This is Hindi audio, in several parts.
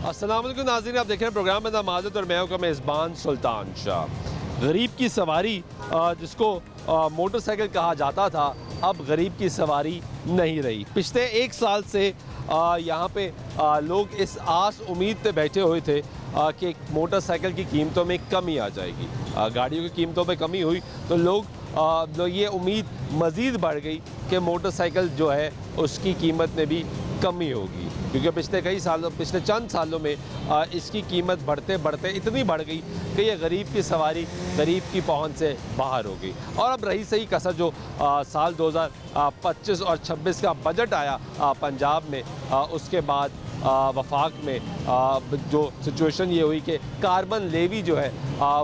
अस्सलाम वालेकुम नाज़रीन, आप देख रहे हैं प्रोग्राम में माज़द और मैं हूं मेज़बान सुल्तान शाह। गरीब की सवारी जिसको मोटरसाइकिल कहा जाता था, अब गरीब की सवारी नहीं रही। पिछले एक साल से यहाँ पे लोग इस आस उम्मीद पे बैठे हुए थे कि मोटरसाइकिल की कीमतों में कमी आ जाएगी। गाड़ियों की कीमतों में कमी हुई तो लोग ये उम्मीद मज़ीद बढ़ गई कि मोटरसाइकिल जो है उसकी कीमत में भी कमी होगी, क्योंकि पिछले चंद सालों में इसकी कीमत बढ़ते बढ़ते इतनी बढ़ गई कि ये गरीब की सवारी गरीब की पहुंच से बाहर हो गई। और अब रही सही कसर जो साल 2025 और 26 का बजट आया पंजाब में, उसके बाद वफाक में जो सिचुएशन ये हुई कि कार्बन लेवी जो है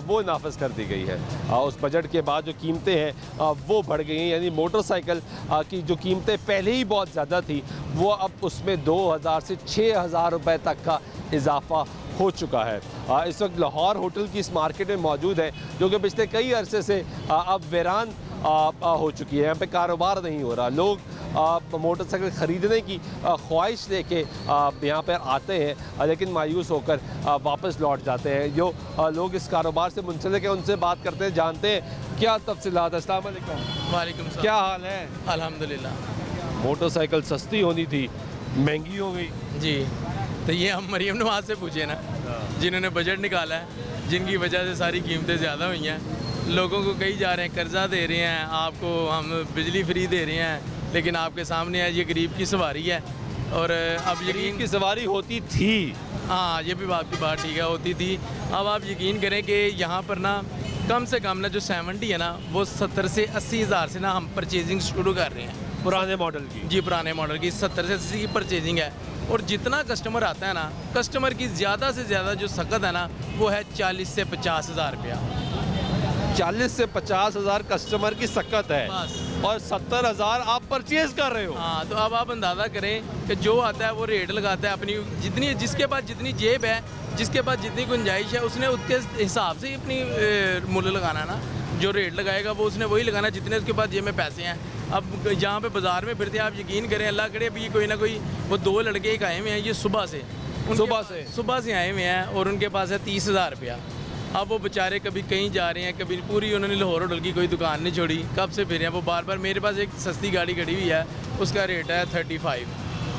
वो नाफज कर दी गई है। उस बजट के बाद जो कीमतें हैं वो बढ़ गई हैं, यानी मोटरसाइकिल की जो कीमतें पहले ही बहुत ज़्यादा थी वो अब उसमें 2000 से 6000 रुपये तक का इजाफा हो चुका है। इस वक्त लाहौर होटल की इस मार्केट में मौजूद है जो कि पिछले कई अरसे से अब वीरान हो चुकी है। यहाँ पे कारोबार नहीं हो रहा। लोग मोटरसाइकिल ख़रीदने की ख्वाहिश लेके यहाँ पर आते हैं लेकिन मायूस होकर वापस लौट जाते हैं। जो लोग इस कारोबार से मुंसलिक हैं उनसे बात करते हैं, जानते हैं क्या तफसीलात। अस्सलाम वालेकुम। वालेकुम सलाम। क्या हाल है? अल्हम्दुलिल्लाह। मोटरसाइकिल सस्ती होनी थी, महंगी हो गई जी, तो ये हम मरीम नवाज से पूछे ना, जिन्होंने बजट निकाला है, जिनकी वजह से सारी कीमतें ज़्यादा हुई हैं। लोगों को कई जा रहे हैं, कर्जा दे रहे हैं, आपको हम बिजली फ्री दे रहे हैं, लेकिन आपके सामने है ये गरीब की सवारी है। और अब गरीब की सवारी होती थी। हाँ, ये भी आपकी बात ठीक है, होती थी। अब आप यकीन करें कि यहाँ पर ना कम से कम ना जो 70 है ना वो 70 से 80 हज़ार से ना हम परचेजिंग शुरू कर रहे हैं पुराने मॉडल की। जी, पुराने मॉडल की 70 से 80 की परचेजिंग है। और जितना कस्टमर आता है ना, कस्टमर की ज़्यादा से ज़्यादा जो सकत है ना वो है 40 से 50 हज़ार रुपया। 40 से 50 हज़ार कस्टमर की सकत है बस। और 70 हज़ार आप परचेज कर रहे हो। हाँ, तो अब आप अंदाज़ा करें कि जो आता है वो रेट लगाता है अपनी, जिसके पास जितनी जेब है, जिसके पास जितनी गुंजाइश है, उसने उसके हिसाब से ही अपनी मूल्य लगाना ना। जो रेट लगाएगा वो उसने वही लगाना जितने उसके पास जेब में पैसे हैं। अब जहाँ पे बाज़ार में फिरते हैं, आप यकीन करें अल्लाह करे, अभी कोई ना कोई वो 2 लड़के एक आए हुए हैं, ये सुबह से आए हुए हैं और उनके पास है 30 हज़ार रुपया। अब वो बेचारे कभी कहीं जा रहे हैं, कभी पूरी उन्होंने लाहौर होटल की कोई दुकान नहीं छोड़ी, कब से फिर हैं वो बार बार। मेरे पास एक सस्ती गाड़ी खड़ी हुई है, उसका रेट है 35।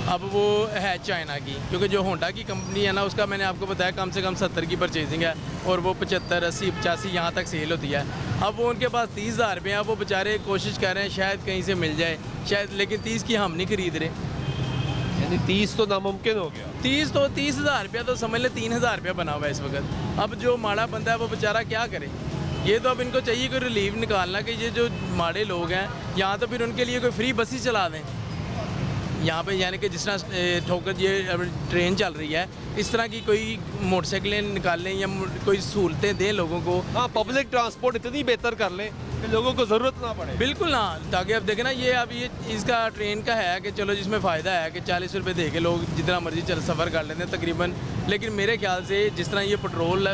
अब वो है चाइना की, क्योंकि जो होंडा की कंपनी है ना उसका मैंने आपको बताया कम से कम 70 की परचेजिंग है और वो 75, 80, 85 यहाँ तक सेल होती है। अब वो उनके पास 30 हज़ार रुपये हैं। वो बेचारे कोशिश कर रहे हैं शायद कहीं से मिल जाए, शायद, लेकिन 30 की हम नहीं खरीद रहे। यानी 30 तो नामुमकिन हो गया। 30 हज़ार रुपया तो समझ ले 3 हज़ार रुपया बना हुआ है इस वक्त। अब जो माड़ा बंदा है वो बेचारा क्या करे? ये तो अब इनको चाहिए कोई रिलीफ निकालना कि ये जो माड़े लोग हैं यहाँ तो फिर उनके लिए कोई फ्री बस ही चला दें यहाँ पे, यानी कि जिस तरह ठोकर ये ट्रेन चल रही है इस तरह की कोई मोटरसाइकिलें निकाल लें या कोई सहूलतें दें लोगों को। हाँ, पब्लिक ट्रांसपोर्ट इतनी बेहतर कर लें कि लोगों को ज़रूरत ना पड़े। बिल्कुल ना, ताकि अब देखें ना ये अब ये इसका ट्रेन का है कि चलो जिसमें फ़ायदा है कि 40 रुपये दे के लोग जितना मर्जी सफ़र कर लेते हैं तकरीबन। लेकिन मेरे ख्याल से जिस तरह ये पेट्रोल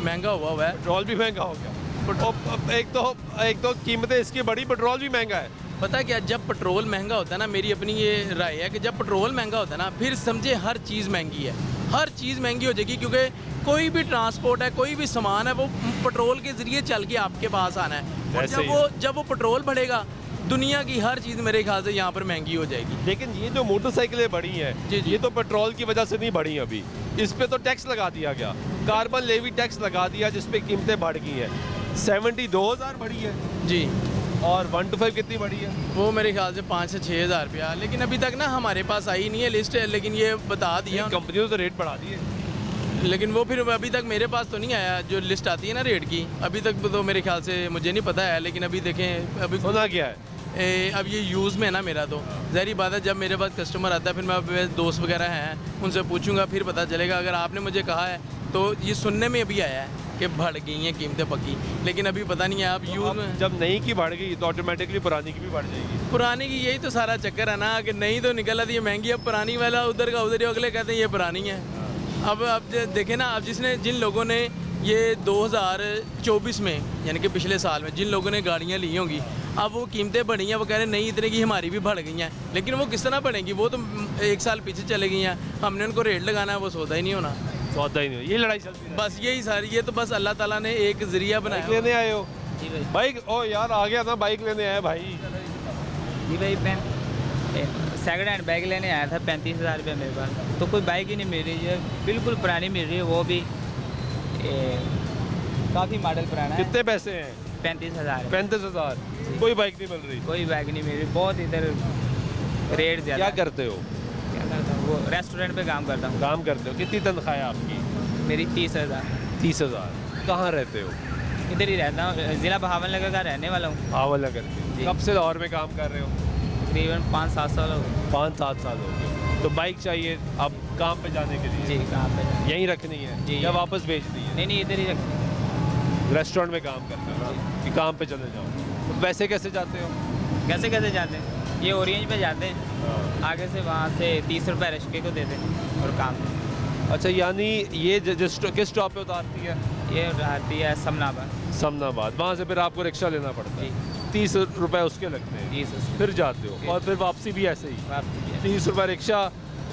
महंगा हुआ है, पेट्रोल भी महंगा हो गया। एक तो कीमतें इसकी बढ़ी, पेट्रोल भी महंगा है। पता क्या, जब पेट्रोल महंगा होता है ना, मेरी अपनी ये राय है कि जब पेट्रोल महंगा होता है ना फिर समझे हर चीज़ महंगी है, हर चीज़ महंगी हो जाएगी, क्योंकि कोई भी ट्रांसपोर्ट है, कोई भी सामान है वो पेट्रोल के ज़रिए चल के आपके पास आना है। और जब वो पेट्रोल बढ़ेगा दुनिया की हर चीज़ मेरे ख्याल से यहाँ पर महंगी हो जाएगी। लेकिन ये जो मोटरसाइकिलें बढ़ी हैं ये तो पेट्रोल की वजह से नहीं बढ़ी, अभी इस पर तो टैक्स लगा दिया गया, कार्बन लेवी टैक्स लगा दिया जिसपे कीमतें बढ़ गई हैं। 72 हज़ार बढ़ी है जी, और 1 to 5 कितनी बढ़ी है? वो मेरे ख्याल से 5 से 6 हज़ार रुपया। लेकिन अभी तक ना हमारे पास आई नहीं है लिस्ट, लेकिन ये बता दिया कंपनियों ने तो रेट बढ़ा दिए, लेकिन वो फिर अभी तक मेरे पास तो नहीं आया जो लिस्ट आती है ना रेट की। अभी तक तो मेरे ख्याल से मुझे नहीं पता है, लेकिन अभी देखें अभी होना क्या है। अब ये यूज़ में है ना मेरा, तो ज़ाहिर बात है जब मेरे पास कस्टमर आता है फिर मैं मेरे दोस्त वगैरह हैं उनसे पूछूंगा, फिर पता चलेगा। अगर आपने मुझे कहा है तो ये सुनने में अभी आया है कि बढ़ गई हैं कीमतें पक्की, लेकिन अभी पता नहीं है। आप यूज़ में जब नई की बढ़ गई तो ऑटोमेटिकली पुरानी की भी बढ़ जाएगी। पुरानी की यही तो सारा चक्कर है ना कि नई तो निकल आती है महंगी, अब पुरानी वाला उधर का उधर ही, अगले कहते हैं ये पुरानी है। अब देखें ना, अब जिन लोगों ने ये 2024 में यानी कि पिछले साल में जिन लोगों ने गाड़ियाँ ली होंगी, अब वो कीमतें बढ़ी हैं, वो कह रहे हैं नहीं इतने की हमारी भी बढ़ गई हैं, लेकिन वो किस तरह बढ़ेंगी? वो तो 1 साल पीछे चले गई हैं, हमने उनको रेट लगाना है, वो सौदा ही नहीं होना। सौदा ही नहीं, ये लड़ाई चलती है। बस यही सारी, ये तो बस अल्लाह ताला ने एक जरिया बाइक बनाया। लेने आए हो? जी भाई। बाइक, ओ यार आ गया था, बाइक लेने आए भाई। जी भाई, सेकंड हैंड बाइक लेने आया था 35,000 रुपये मेरे पास, तो कोई बाइक ही नहीं मिल रही है, बिल्कुल पुरानी मिल रही है, वो भी काफ़ी मॉडल पुराना है। कितने पैसे हैं? 35,000 है। 35,000। कोई बाइक नहीं मिल रही। कोई बाइक नहीं मिल रही, बहुत इधर रेट ज़्यादा। क्या करते हो? क्या करता हूँ, वो रेस्टोरेंट पे काम करता हूँ। काम करते हो? कितनी तनख्वाह है आपकी? मेरी 30,000। 30,000। कहाँ रहते हो? इधर ही रहता हूँ, ज़िला बहावन नगर का रहने वाला हूँ। आवाला करके। जी। कब से लाहौर में काम कर रहे हो? तकरीबन 5-7 साल हो गए। 5-7 साल हो गए। तो बाइक चाहिए अब काम पे जाने के लिए? जी, कहाँ पे? यहीं रखनी है जी। या वापस बेचनी है? नहीं, इधर ही रख। रेस्टोरेंट में काम करते हो ना, कि काम पे चले जाओ? तो पैसे कैसे जाते हो? कैसे कैसे जाते हैं? ये ओरियंज पे जाते हैं, आगे से वहाँ से 30 रुपये रिक्शे को देते हैं और काम। अच्छा, यानी ये किस स्टॉप पे उतारती है? ये आती है समनाबाद। समनाबाद। वहाँ से फिर आपको रिक्शा लेना पड़ता है? 30 रुपए उसके लगते हैं। 30 फिर जाते हो और फिर वापसी भी ऐसे ही? वापसी है। 30 रुपए रिक्शा।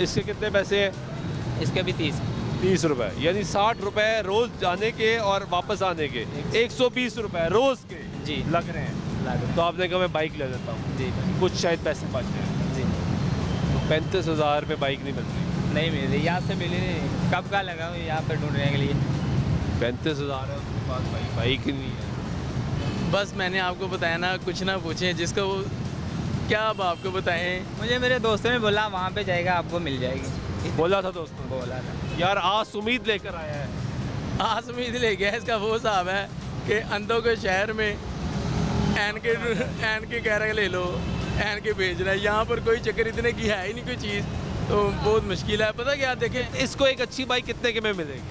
इसके कितने पैसे हैं? इसके भी 30। 30 रुपए, यानी 60 रुपए रोज जाने के और वापस आने के। 120 रुपए रोज के जी। लग रहे हैं। लग तो आपने कहा मैं बाइक ले लेता हूँ, जी कुछ शायद पैसे बच जाए। जी। तो 35,000 पे बाइक नहीं मिल रही। नहीं मिल रही, यहाँ से मिली नहीं, कब का लगा हूँ यहाँ पर ढूंढने के लिए। 35,000 है उसके पास, बाइक ही नहीं है। बस मैंने आपको बताया ना, कुछ ना पूछें जिसको वो, क्या अब आपको बताएं। मुझे मेरे दोस्तों ने बोला वहाँ पे जाएगा आपको मिल जाएगी। बोला था दोस्तों? बोला था। यार आस उम्मीद लेकर आया है। आस उम्मीद ले गया। इसका वो हिसाब है कि अंधों के शहर में एन के कह रहे ले लो, एन के भेज रहा है। यहाँ पर कोई चक्कर इतने की है ही नहीं कोई चीज़, तो बहुत मुश्किल है। पता क्या, देखें इसको एक अच्छी बाइक कितने के में मिलेगी?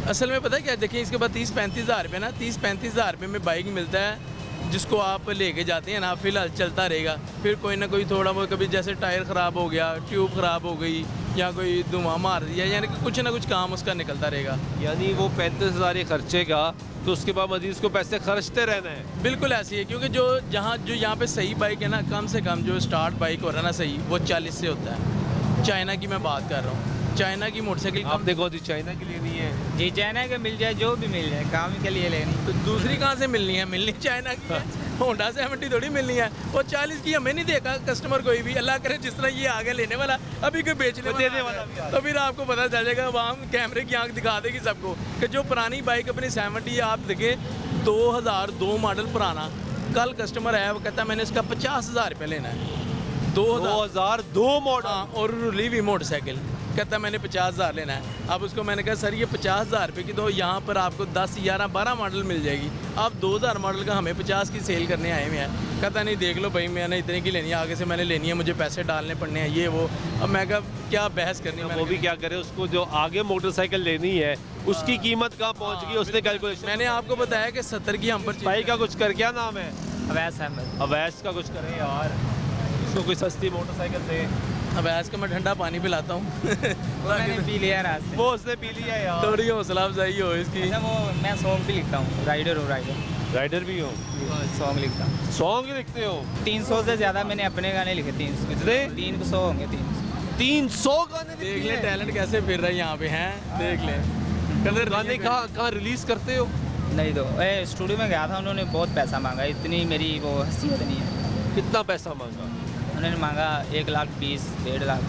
असल में पता क्या, देखें इसके बाद 30-35 हज़ार रुपये ना, 30-35 हज़ार रुपये में बाइक मिलता है जिसको आप लेके जाते हैं ना, फिलहाल चलता रहेगा। फिर कोई ना कोई थोड़ा बहुत, कभी जैसे टायर ख़राब हो गया, ट्यूब ख़राब हो गई, या कोई धुआं मार दिया, यानी कि कुछ ना कुछ काम उसका निकलता रहेगा। यानी वो 35,000 ये खर्चेगा, तो उसके बाद मजीद उसको पैसे खर्चते रहना है। बिल्कुल ऐसी है, क्योंकि जो यहाँ पे सही बाइक है ना, कम से कम जो स्टार्ट बाइक हो रहा है ना सही, वो 40 से होता है। चाइना की मैं बात कर रहा हूँ, चाइना की मोटरसाइकिल आपने कौन सी चाइना की लेनी है? जी, चाइना के मिल जाए, जो भी मिल जाए, काम के लिए लेनी। तो दूसरी कहाँ से मिलनी है? मिलनी चाइना की है। होंडा 70 थोड़ी मिलनी है। और 40 की हमें नहीं देखा कस्टमर कोई भी। अल्लाह करे जिस तरह ये आगे लेने वाला, अभी कोई बेचने देने वाला वाला भी आ तो फिर आपको पता चल जाएगा। वहाँ कैमरे की आंख दिखा देगी सबको कि जो पुरानी बाइक अपनी 70 आप देखें, 2002 मॉडल पुराना, कल कस्टमर आया, वो कहता है मैंने इसका 50,000 रुपये लेना है। 2002 मॉडल। हाँ, और रुली हुई मोटरसाइकिल, कहता है मैंने 50,000 लेना है। अब उसको मैंने कहा सर ये 50,000 रुपये की तो यहाँ पर आपको 10, 11, 12 मॉडल मिल जाएगी। आप 2000 मॉडल का हमें 50 की सेल करने आए हुए हैं। कहता नहीं देख लो भाई, मैंने इतने की लेनी है, आगे से मैंने लेनी है, मुझे पैसे डालने पड़ने हैं, ये वो। अब मैं कहा क्या बहस करनी है। वो भी क्या करे, उसको जो आगे मोटरसाइकिल लेनी है उसकी कीमत कहाँ पहुँच गई, उसने कैलकुलेशन। मैंने आपको बताया कि 70 की हम पर भाई का कुछ कर, क्या नाम है? अवैस अहमद। अवैस का कुछ करें यार, उसको कोई सस्ती मोटरसाइकिल दे। अब ऐस का मैं ठंडा पानी पिलाता हूँ। वो मैंने पी लिया रात से। वो उसने पी लिया यार। थोड़ी हौसला अफजाई हो इसकी। अच्छा, वो मैं सॉन्ग भी लिखता हूँ, राइडर हूँ, राइडर भी हो? सॉन्ग लिखता हूँ। सॉन्ग लिखते हो? 300 से ज़्यादा मैंने अपने गाने लिखे। 300 कितने? 300 होंगे। 300 गाने देख लिखे ले हैं? टैलेंट कैसे फिर रहा है यहाँ पे हैं, देख ले। कलर गाने कहाँ रिलीज करते हो? नहीं दो स्टूडियो में गया था, उन्होंने बहुत पैसा मांगा, इतनी मेरी वो हैसियत नहीं है। कितना पैसा मांगा? उन्होंने मांगा 1,20,000, 1.5 लाख।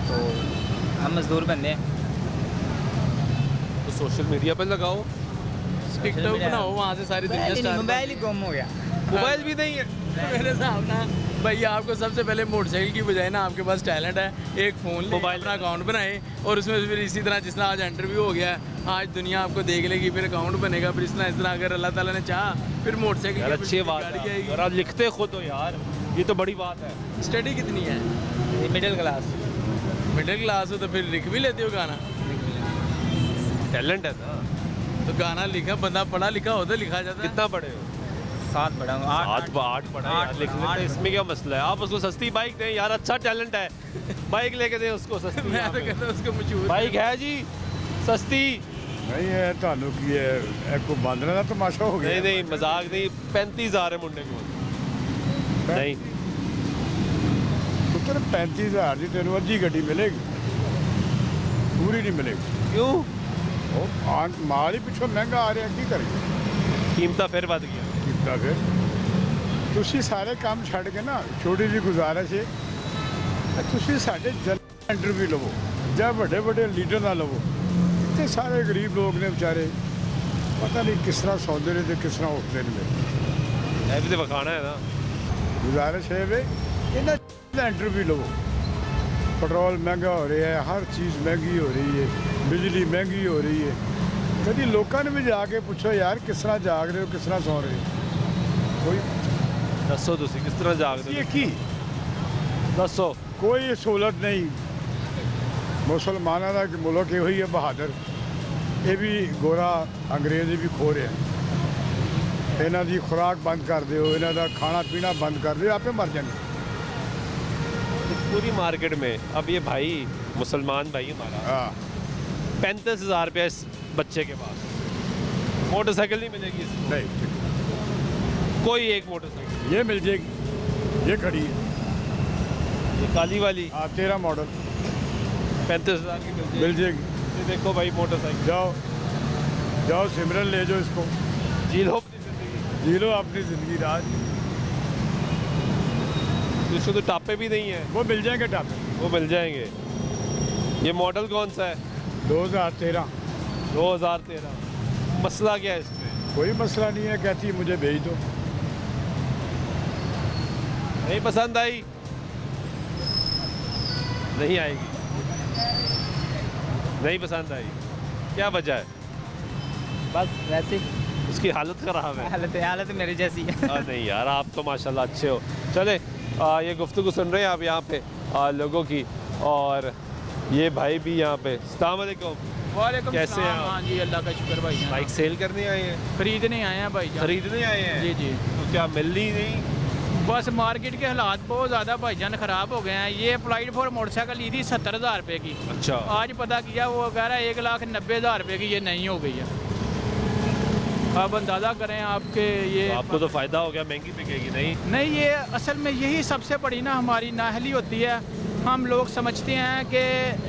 तो हम मजदूर बंदे हैं। तो सोशल मीडिया पे लगाओ, टिकटॉक बनाओ, वहाँ से सारी दुनिया स्टार्ट। मोबाइल ही गुम हो गया। मोबाइल भी नहीं है। मेरे साहब ना भाई, आपको सबसे पहले मोटरसाइकिल की बजाय ना आपके पास टैलेंट है, एक फ़ोन ले, मोबाइल अपना अकाउंट बनाए, और उसमें फिर इसी तरह जिस तरह आज इंटरव्यू हो गया है, आज दुनिया आपको देख लेगी, फिर अकाउंट बनेगा, फिर इस तरह अगर अल्लाह ताला ने चाहा फिर मोटरसाइकिल यार की अच्छी बात गाड़ी है आएगी। और आप लिखते खुद हो यार, ये तो बड़ी बात है। स्टडी कितनी है? Middle class. मिडिल क्लास हो तो फिर लिख भी लेते हो गाना? टैलेंट है ना। तो गाना लिखा, बंदा पढ़ा लिखा हो तो लिखा जाता है। कितना पढ़े हो? 7 पढ़ा हूँ। 8 पढ़ा यार, लिख लेते, इसमें क्या मसला है? आप उसको सस्ती बाइक दें यार, अच्छा टैलेंट है, बाइक लेके दें उसको सस्ती। मैं तो कहता हूँ उसको मशहूर बाइक है जी सस्ती। नहीं है ਤੁਹਾਨੂੰ ਕੀ ਹੈ ਇਹ ਕੋਈ ਬਾਂਦਰਾਂ ਦਾ ਤਮਾਸ਼ਾ ਹੋ ਗਿਆ नहीं नहीं मजाक नहीं, 35,000 है मुंडे को। नहीं ਪੁੱਤਰ 35,000 ਦੀ ਤੈਨੂੰ ਅੱਧੀ ਗੱਡੀ ਮਿਲੇਗੀ, ਪੂਰੀ ਨਹੀਂ ਮਿਲੇਗੀ। क्यों ਉਹ ਮਾਲ ਹੀ ਪਿੱਛੋਂ ਮਹਿੰਗਾ ਆ ਰਿਹਾ, ਕੀ ਕਰੀਏ कीमत फिर बढ़ गया ਕੀਤਾ ਫਿਰ ਤੁਸੀਂ ਸਾਰੇ ਕੰਮ ਛੱਡ ਕੇ ਨਾ, ਛੋਟੀ ਜਿਹੀ ਗੁਜ਼ਾਰਿਸ਼ ਹੈ, ਤੁਸੀਂ ਸਾਡੇ ਜਨਰਲ ਇੰਟਰਵਿਊ ਲਵੋ ਜਾਂ ਵੱਡੇ ਵੱਡੇ ਲੀਡਰ ਨਾਲ ਲਵੋ। ਤੇ ਸਾਰੇ ਗਰੀਬ ਲੋਕ ਨੇ ਵਿਚਾਰੇ, ਪਤਾ ਨਹੀਂ ਕਿਸ ਤਰ੍ਹਾਂ ਸੌਂਦੇ ਨੇ ਤੇ ਕਿਸ ਤਰ੍ਹਾਂ ਉੱਠਦੇ ਨੇ। है भी तो बखाना है ना। ਗੁਜ਼ਾਰਿਸ਼ ਹੈ ਵੇ ਇਹਨਾਂ ਦਾ ਇੰਟਰਵਿਊ ਲਵੋ। पेट्रोल महंगा हो रहा है, हर चीज़ महंगी हो रही है, बिजली महंगी हो रही है। कभी लोगों ने भी जाके पूछो यार किस तरह जाग रहे हो, किस तरह सौ रहे हो, कोई दसो तुसी किस तरह जागदे ये हो? की दसो कोई सहूलत नहीं। मुसलमानों का मुल्क ये है बहादुर, ये भी गोरा अंग्रेज भी खो रहे हैं। इन्हों की खुराक बंद कर दो, इन्हों का खाना पीना बंद कर दो, आपे मर जाएंगे। इस पूरी मार्केट में अब ये भाई मुसलमान भाई हमारा हाँ 35,000 रुपया इस बच्चे के पास, मोटरसाइकिल नहीं मिलेगी इसको। नहीं, कोई एक मोटरसाइकिल, ये मिल जाएगी, ये खड़ी है ये काली वाली 13 मॉडल 35,000 की मिल मिल जाएगी। जाएगी। ये देखो भाई मोटरसाइकिल, जाओ जाओ सिमरन ले जाओ इसको, जी लो अपनी जिंदगी। जी लो अपनी ज़िंदगी राज। इसको तो टापे भी नहीं है, वो मिल जाएंगे टापे। वो मिल जाएंगे। ये मॉडल कौन सा है? 2013। 2013। मसला क्या है इसमें? कोई मसला नहीं है, कहती है मुझे भेज दो। नहीं पसंद आई? नहीं आएगी, नहीं पसंद आई, क्या वजह है? बस वैसे उसकी हालत ख़राब है। हालत मेरी जैसी है। नहीं यार, आप तो माशाल्लाह अच्छे हो। चले ये गुफ्तगू सुन रहे हैं आप यहाँ पे लोगों की, और ये भाई भी यहाँ पे। अस्सलाम वालेकुम, वालेकुम कैसे सलाम। हैं आप? हाँ जी, अल्लाह का शुक्र भाई जान। बाइक सेल करने आए हैं? खरीदने आए हैं भाई जान। खरीदने आए हैं? जी जी। तो क्या मिल रही नहीं? बस मार्केट के हालात बहुत ज़्यादा भाईजान ख़राब हो गए हैं। ये अप्लाइड फॉर मोटरसाइकिल ली थी 70,000 रुपये की, अच्छा, आज पता किया वो कह रहा है 1,90,000 रुपये की ये नहीं हो गई है। अब अंदाज़ा करें आपके ये तो आपको तो फ़ायदा हो गया, महंगी बिकेगी नहीं? नहीं, ये असल में यही सबसे बड़ी ना हमारी नाहली होती है। हम लोग समझते हैं कि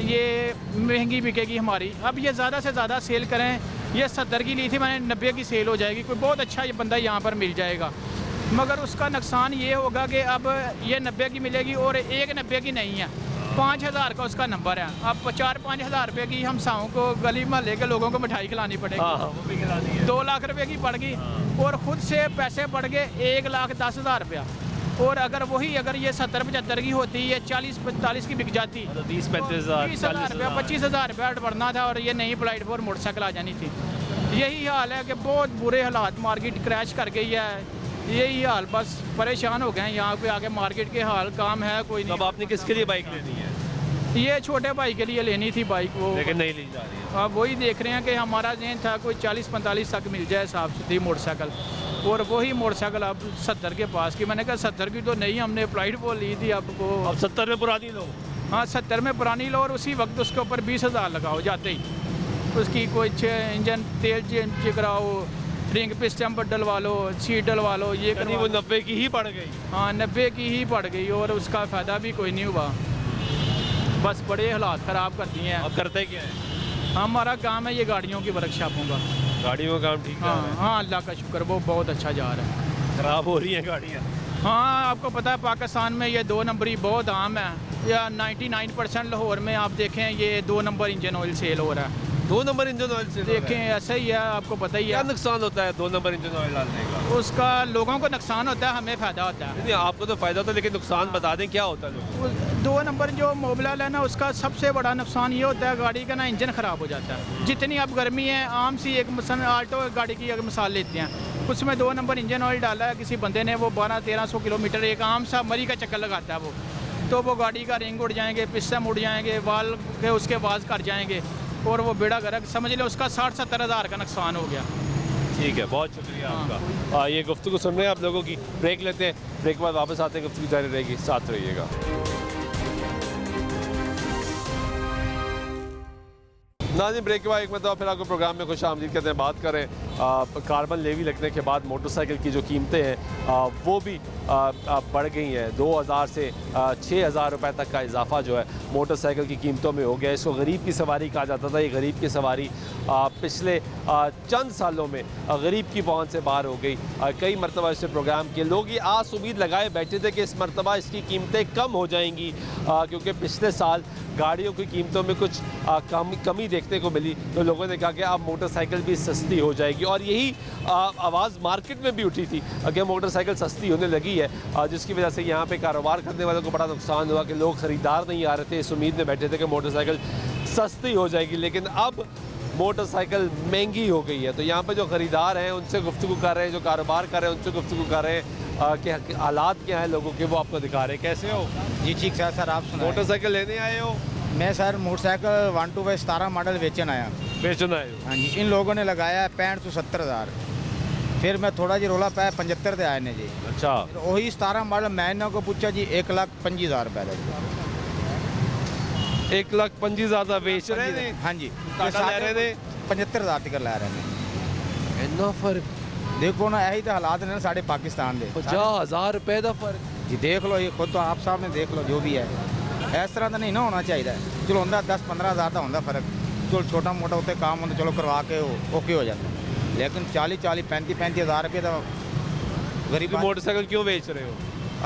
ये महंगी बिकेगी हमारी, अब ये ज़्यादा से ज़्यादा सेल करें। ये 70 की ली थी मैंने, 90 की सेल हो जाएगी, कोई बहुत अच्छा ये बंदा यहाँ पर मिल जाएगा। मगर उसका नुकसान ये होगा कि अब ये 90 की मिलेगी और 1,90 की नहीं है, 5,000 का उसका नंबर है। अब 4-5 हज़ार रुपये की हम साओं को गली महल्ले के लोगों को मिठाई खिलानी पड़ेगी। हाँ वो भी खिलानी है। 2 लाख रुपए की पड़ गई और ख़ुद से पैसे पड़ गए 1,10,000 रुपया। और अगर ये 70-75 की होती, ये 40-45 की बिक जाती, तो 30-35 हज़ार, 30,000 रुपया, 25,000 रुपया बढ़ना था और ये नई अप्लाइड फॉर मोटरसाइकिल आ जानी थी। यही हाल है कि बहुत बुरे हालात, मार्केट क्रैश कर गई है। यही हाल, बस परेशान हो गए हैं यहाँ पे आके। मार्केट के हाल काम है कोई नहीं। अब आपने किसके लिए बाइक लेनी है? ये छोटे भाई के लिए लेनी थी बाइक, वो लेकिन नहीं ली जा रही है। अब वही देख रहे हैं कि हमारा जहन था कोई 40-45 तक मिल जाए साफ सुथरी मोटरसाइकिल, और वही मोटरसाइकिल अब 70 के पास की। मैंने कहा 70 की तो नहीं, हमने अप्लाइड वो ली थी, अब वो अब 70 में पुरानी लो। हाँ 70 में पुरानी लो और उसी वक्त उसके ऊपर 20,000 लगाओ जाते ही। उसकी कोई इंजन तेल चेंज कराओ, रिंग पिस्टन पर डलवा लो, सीट डलवा लो, ये यानी वो 90 की ही पड़ गई। हाँ 90 की ही पड़ गई और उसका फ़ायदा भी कोई नहीं हुआ। बस बड़े हालात ख़राब कर दिए हैं। अब करते क्या है? हमारा काम है ये गाड़ियों की वर्कशॉप होगा। गाड़ियों का काम ठीक हाँ है? हाँ, अल्लाह का शुक्र, वो बहुत अच्छा जा रहा है। खराब हो रही है गाड़ियाँ? हाँ, आपको पता है पाकिस्तान में ये 2 नंबरी बहुत आम है। या 99% लाहौर में आप देखें ये 2 नंबर इंजन ऑयल सेल हो रहा है। 2 नंबर इंजन ऑयल से देखें ऐसा ही है, आपको पता ही क्या है। नुकसान होता है 2 नंबर इंजन ऑयल डालने का? उसका लोगों को नुकसान होता है, हमें फ़ायदा होता है। नहीं, आपको तो फायदा होता है, लेकिन नुकसान बता दें क्या होता है लोगों को? 2 नंबर जो मोबिल है ना, उसका सबसे बड़ा नुकसान ये होता है गाड़ी का ना इंजन ख़राब हो जाता है। जितनी अब गर्मी है, आम सी एक मिसाल आल्टो गाड़ी की अगर मिसाल लेते हैं, उसमें 2 नंबर इंजन ऑयल डाला है किसी बंदे ने, वो 1200-1300 किलोमीटर एक आम सा मरी का चक्कर लगाता है वो, तो वो गाड़ी का रिंग उड़ जाएंगे, पिस्टन उड़ जाएंगे, वाल के उसके वाज कर जाएंगे और वो बेड़ा गर्क, समझ लो उसका 60-70 हज़ार का नुकसान हो गया। ठीक है, बहुत शुक्रिया आपका। ये गुफ्तगू सुन रहे हैं आप लोगों की। ब्रेक लेते हैं, ब्रेक के बाद वापस आते हैं, गुफ्तगू जारी रहेगी, साथ रहिएगा। नाज़रीन ब्रेक के बाद एक मतलब फिर आपको प्रोग्राम में खुश आमदीद कहते हैं। बात करें कार्बन लेवी लगने के बाद मोटरसाइकिल की जो कीमतें हैं वो भी बढ़ गई हैं। 2000 से 6000 रुपये तक का इजाफा जो है मोटरसाइकिल की कीमतों में हो गया। इसको गरीब की सवारी कहा जाता था। ये गरीब की सवारी पिछले चंद सालों में गरीब की पहुंच से बाहर हो गई। कई मरतबा इससे प्रोग्राम के लोग ये आस उम्मीद लगाए बैठे थे कि इस मरतबा इसकी कीमतें कम हो जाएंगी, क्योंकि पिछले साल गाड़ियों की कीमतों में कुछ कमी देखने को मिली, तो लोगों ने कहा कि अब मोटरसाइकिल भी सस्ती हो जाएगी। और यही आवाज़ मार्केट में भी उठी थी कि मोटरसाइकिल सस्ती होने लगी है, जिसकी वजह से यहाँ पे कारोबार करने वालों को बड़ा नुकसान हुआ कि लोग ख़रीदार नहीं आ रहे थे। इस उम्मीद में बैठे थे कि मोटरसाइकिल सस्ती हो जाएगी, लेकिन अब मोटरसाइकिल महंगी हो गई है। तो यहाँ पे जो ख़रीदार हैं उनसे गुफ्तगू कर रहे हैं, जो कारोबार कर रहे हैं उनसे गुफ्तगू कर रहे हैं कि हालात क्या हैं लोगों के, वो आपको दिखा रहे हैं। कैसे हो? जी ठीक सर आप सुनाएं। मोटरसाइकिल लेने आए हो? मैं सर मोटरसाइकिल 125 मॉडल बेचन आया। बेचना आए हो? हाँ जी, इन लोगों ने लगाया 65 तो 70 हज़ार। फिर मैं थोड़ा जी रोला पाया 75 दे आए ने जी। अच्छा, वही 17 मॉडल मैंने को पूछा जी 1,25,000 रुपये लगे। 1,25,000 ਦਾ ਵੇਚ ਰਹੇ ਨੇ? हाँ जी, ਤੁਹਾਡਾ ਲੈ ਰਹੇ ਨੇ 75,000 तक ला रहे हैं। ਇੰਨਾ ਫਰਕ? देखो ना यही तो हालात ने साढ़े पाकिस्तान के। 50,000 रुपए ਦਾ ਫਰਕ? जी देख लो, ये खुद तो आप सामने देख लो जो भी है। इस तरह का नहीं ना होना चाहिए। चलो होंगे 10-15 हज़ार का होंगे फर्क, चलो छोटा मोटा उत्ते काम होंगे, चलो करवा के ओके हो जाता। लेकिन 40-40, 35-35 हज़ार रुपये तो गरीब मोटरसाइकिल क्यों बेच रहे हो?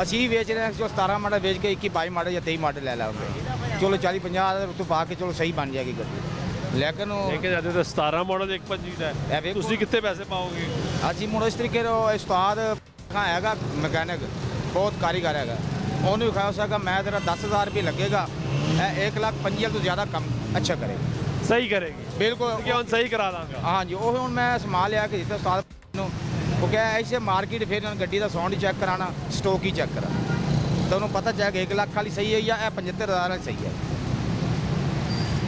असी ही बेच रहे हैं। जो 17 मॉडल बेच के 21-22 मॉडल या 23 मॉडल ले लाओगे, चलो 40-50 हज़ार तो पा के चलो सही बन जाएगी गड्डी। लेकिन लेके जाते तो 17 मॉडल 125 ਦਾ ਇਹ ਹੈ, ਵੇਖੋ। ਤੁਸੀਂ ਕਿੱਥੇ ਪੈਸੇ ਪਾਓਗੇ? ਅਸੀਂ ਮੁੜ ਇਸ ਤਰੀਕੇ ਦਾ ਉਸਤਾਦ ਹੈਗਾ ਮਕੈਨਿਕ, ਬਹੁਤ ਕਾਰੀਗਰ ਹੈਗਾ। ਉਹਨੂੰ ਵਿਖਾਇਆ ਉਸका मैं तेरा 10,000 रुपये लगेगा, 1,25,000 तो ज़्यादा कम अच्छा करेगा। ਸਹੀ ਕਰੇਗੀ? बिल्कुल ਕਿ ਹੁਣ ਸਹੀ ਕਰਾ ਦਾਂਗਾ। हाँ जी, वो ਹੁਣ मैं समान लिया के ਦਿੱਤਾ ਉਸਤਾਦ ਨੂੰ। ਉਹ ਕਿਹਾ ऐसे मार्केट फिर ਗੱਡੀ ਦਾ ਸਾਊਂਡ ਚੈੱਕ ਕਰਾਣਾ, ਸਟਾਕ ਹੀ ਚੈੱਕ ਕਰਾਣਾ, ਤਾਂ ਉਹਨੂੰ ਪਤਾ ਚੱਲ ਗਿਆ 1 ਲੱਖ ਵਾਲੀ ਸਹੀ ਹੈ ਜਾਂ ਇਹ 75,000 ਵਾਲੀ ਸਹੀ ਹੈ।